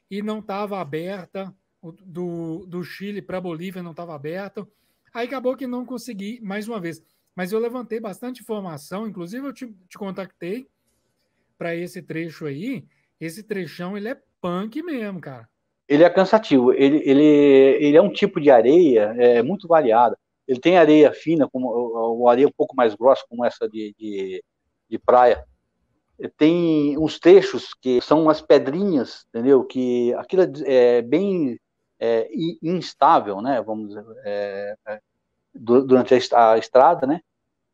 e não estava aberta, do Chile para a Bolívia não estava aberta. Aí acabou que não consegui mais uma vez. Mas eu levantei bastante informação, inclusive eu te contactei para esse trecho aí. Esse trechão, ele é punk mesmo, cara. Ele é cansativo, ele é um tipo de areia muito variada. Ele tem areia fina, uma areia um pouco mais grossa, como essa de praia. Tem uns trechos que são umas pedrinhas, entendeu? Que aquilo é bem instável, né? Vamos dizer, durante a estrada, né?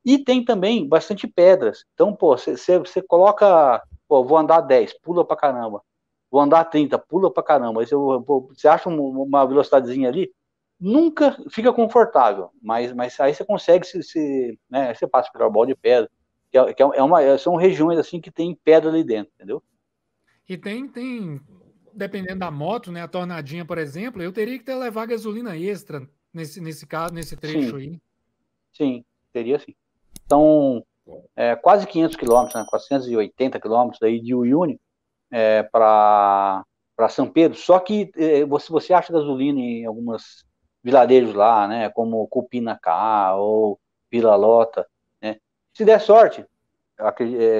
E tem também bastante pedras. Então, pô, você coloca, pô, vou andar 10, pula pra caramba. Vou andar 30, pula pra caramba. Aí você acha uma velocidadezinha ali, nunca fica confortável, mas aí você consegue, né, você passa pelo bol de pedra, são regiões assim que tem pedra ali dentro, entendeu? E dependendo da moto, né, a tornadinha, por exemplo, eu teria que levar gasolina extra nesse caso, nesse trecho Sim, aí. sim, teria sim. São quase 500 quilômetros, né, 480 quilômetros aí de Uyuni para São Pedro. Só que você acha gasolina em algumas vilarejos lá, né, como Cupinacá ou Vila Lota, né? Se der sorte,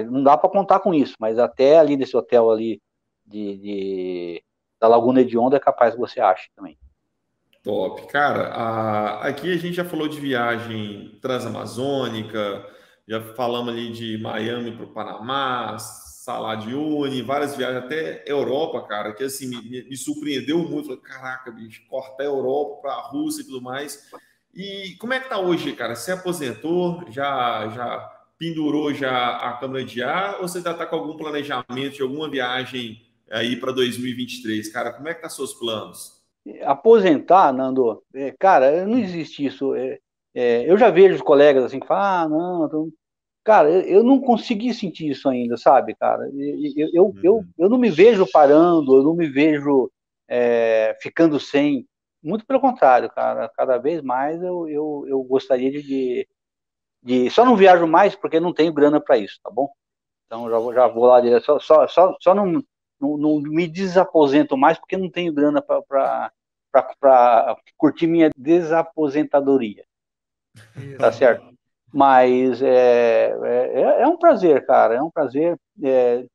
não dá para contar com isso, mas até ali desse hotel ali da Laguna Hedionda é capaz que você ache também. Top. Cara, aqui a gente já falou de viagem transamazônica, já falamos ali de Miami para o Panamá, Salar de Uyuni, várias viagens, até Europa, cara, que assim me surpreendeu muito. Falei, caraca, bicho, cortar a Europa para a Rússia e tudo mais. E como é que tá hoje, cara? Você aposentou? Já pendurou já a câmara de ar? Ou você ainda tá com algum planejamento de alguma viagem aí para 2023? Cara, como é que tá seus planos? Aposentar, Nando, cara, não existe isso. Eu já vejo os colegas assim que falam, não, cara, eu não consegui sentir isso ainda, sabe, cara? Eu não me vejo parando, eu não me vejo ficando sem. Muito pelo contrário, cara, cada vez mais eu gostaria só não viajo mais porque não tenho grana para isso, tá bom? Então já vou lá direto, só não me desaposento mais porque não tenho grana para curtir minha desaposentadoria, tá Isso. certo? Mas é um prazer, cara, é um prazer.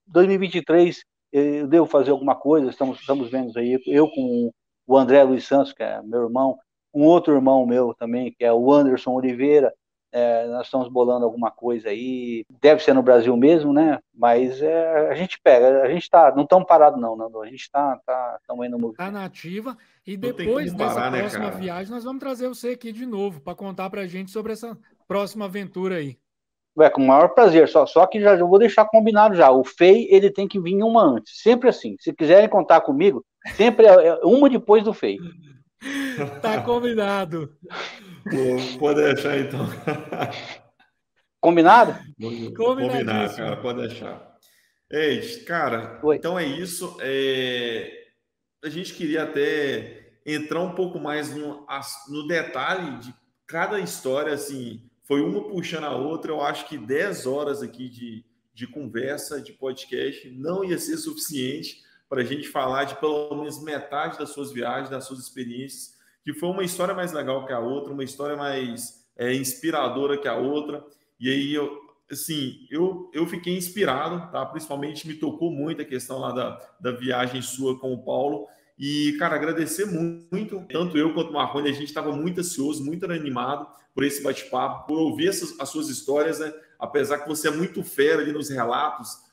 2023 eu devo fazer alguma coisa, estamos vendo aí, eu com o André Luiz Santos, que é meu irmão, um outro irmão meu também, que é o Anderson Oliveira, nós estamos bolando alguma coisa aí, deve ser no Brasil mesmo, né? Mas a gente pega, a gente tá, não estamos parados não, a gente estamos indo no movimento. Tá na ativa. E Não tem depois como dessa parar, né, próxima cara? viagem, nós vamos trazer você aqui de novo para contar para a gente sobre essa próxima aventura aí. Com o maior prazer, só que já vou deixar combinado já. O FEI, ele tem que vir uma antes, sempre assim. Se quiserem contar comigo, sempre uma depois do FEI. Tá combinado. Pô, pode deixar então. Combinado? Combinar, cara, Combinadíssimo. pode deixar. Ei, cara, Oi. então é isso. A gente queria até entrar um pouco mais no detalhe de cada história, assim, foi uma puxando a outra. Eu acho que 10 horas aqui de conversa, de podcast, não ia ser suficiente para a gente falar de pelo menos metade das suas viagens, das suas experiências, que foi uma história mais legal que a outra, uma história mais inspiradora que a outra. E aí, eu fiquei inspirado, tá? Principalmente me tocou muito a questão lá da viagem sua com o Paulo. E, cara, agradecer muito, tanto eu quanto o Marconi, a gente estava muito ansioso, muito animado por esse bate-papo, por ouvir as suas histórias, né? Apesar que você é muito fera ali nos relatos,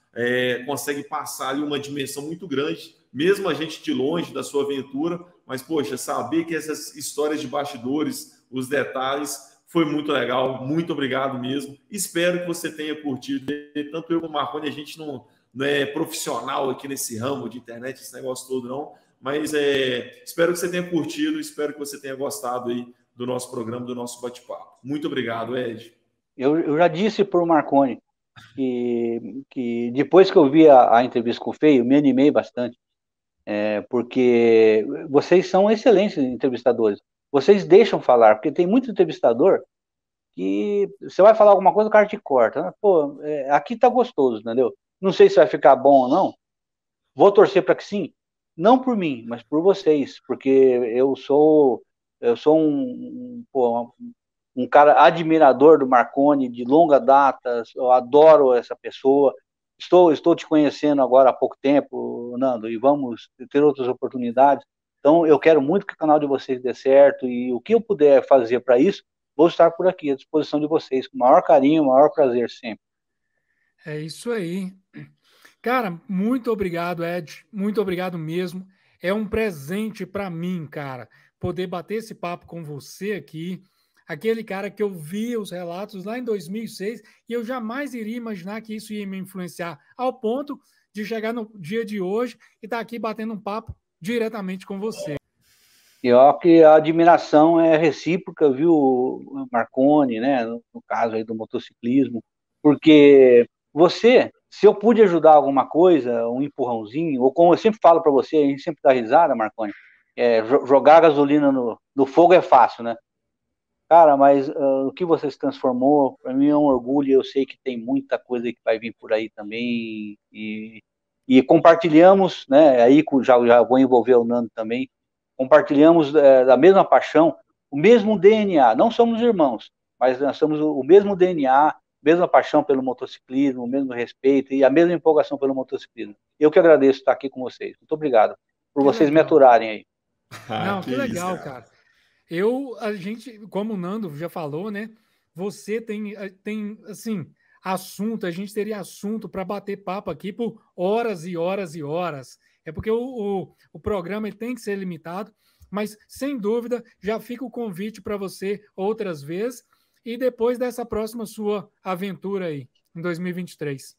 consegue passar ali uma dimensão muito grande, mesmo a gente de longe da sua aventura, mas, poxa, saber que essas histórias de bastidores, os detalhes, foi muito legal, muito obrigado mesmo. Espero que você tenha curtido. Tanto eu como o Marconi, a gente não é profissional aqui nesse ramo de internet, esse negócio todo, não. Mas espero que você tenha curtido, espero que você tenha gostado aí do nosso programa, do nosso bate-papo. Muito obrigado, Ed. Eu já disse para o Marconi que depois que eu vi a entrevista com o Feio, me animei bastante, porque vocês são excelentes entrevistadores. Vocês deixam falar, porque tem muito entrevistador que você vai falar alguma coisa, o cara te corta. Né? Pô, aqui tá gostoso, entendeu? Não sei se vai ficar bom ou não. Vou torcer para que sim. Não por mim, mas por vocês, porque eu sou um cara admirador do Marconi de longa data. Eu adoro essa pessoa. Estou te conhecendo agora há pouco tempo, Nando, e vamos ter outras oportunidades. Então, eu quero muito que o canal de vocês dê certo e o que eu puder fazer para isso, vou estar por aqui à disposição de vocês, com o maior carinho, o maior prazer sempre. É isso aí. Cara, muito obrigado, Ed. Muito obrigado mesmo. é um presente para mim, cara, poder bater esse papo com você aqui. Aquele cara que eu via os relatos lá em 2006 e eu jamais iria imaginar que isso ia me influenciar ao ponto de chegar no dia de hoje e estar aqui batendo um papo diretamente com você. E ó, que a admiração é recíproca, viu, Marconi, né? No caso aí do motociclismo, porque você, se eu pude ajudar alguma coisa, um empurrãozinho, ou como eu sempre falo para você, a gente sempre dá risada, Marconi, jogar gasolina no fogo é fácil, né? Cara, mas o que você se transformou, para mim é um orgulho. Eu sei que tem muita coisa que vai vir por aí também, e compartilhamos, né? Aí já vou envolver o Nando também. Compartilhamos da mesma paixão, o mesmo DNA. Não somos irmãos, mas nós somos o mesmo DNA, mesma paixão pelo motociclismo, o mesmo respeito e a mesma empolgação pelo motociclismo. Eu que agradeço estar aqui com vocês. Muito obrigado por vocês me aturarem aí. Não, que legal, cara. A gente, como o Nando já falou, né? Você tem assim, assunto, a gente teria assunto para bater papo aqui por horas e horas e horas. É porque o programa ele tem que ser limitado, mas sem dúvida já fica o convite para você outras vezes e depois dessa próxima sua aventura aí, em 2023.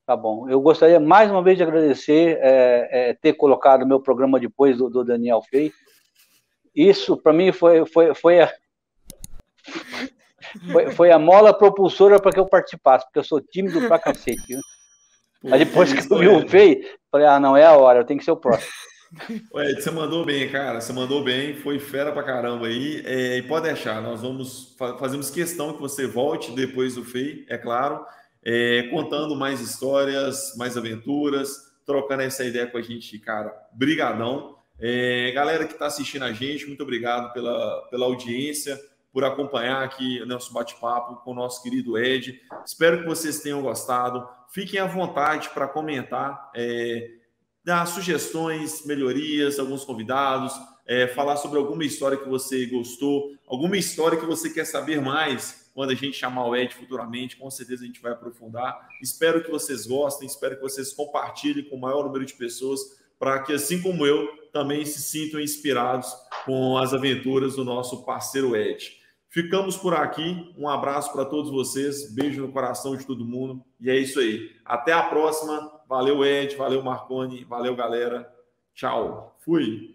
Tá bom. Eu gostaria mais uma vez de agradecer ter colocado o meu programa depois do Daniel Fei. Isso, para mim, foi a mola propulsora para que eu participasse, porque eu sou tímido pra cacete. Né? Aí depois que eu vi o Fei, falei, não é a hora, eu tenho que ser o próximo. Ué, você mandou bem, cara, você mandou bem, foi fera pra caramba aí, e pode deixar, nós fazemos questão que você volte depois do Fei, é claro, contando mais histórias, mais aventuras, trocando essa ideia com a gente, cara, brigadão. Galera que está assistindo a gente, muito obrigado pela audiência, por acompanhar aqui o nosso bate-papo com o nosso querido Ed. Espero que vocês tenham gostado. Fiquem à vontade para comentar, dar sugestões, melhorias, alguns convidados, falar sobre alguma história que você gostou, alguma história que você quer saber mais quando a gente chamar o Ed futuramente. Com certeza a gente vai aprofundar. Espero que vocês gostem, espero que vocês compartilhem com o maior número de pessoas, para que, assim como eu, também se sintam inspirados com as aventuras do nosso parceiro Ed. Ficamos por aqui. Um abraço para todos vocês. Beijo no coração de todo mundo. E é isso aí. Até a próxima. Valeu, Ed. Valeu, Marconi. Valeu, galera. Tchau. Fui.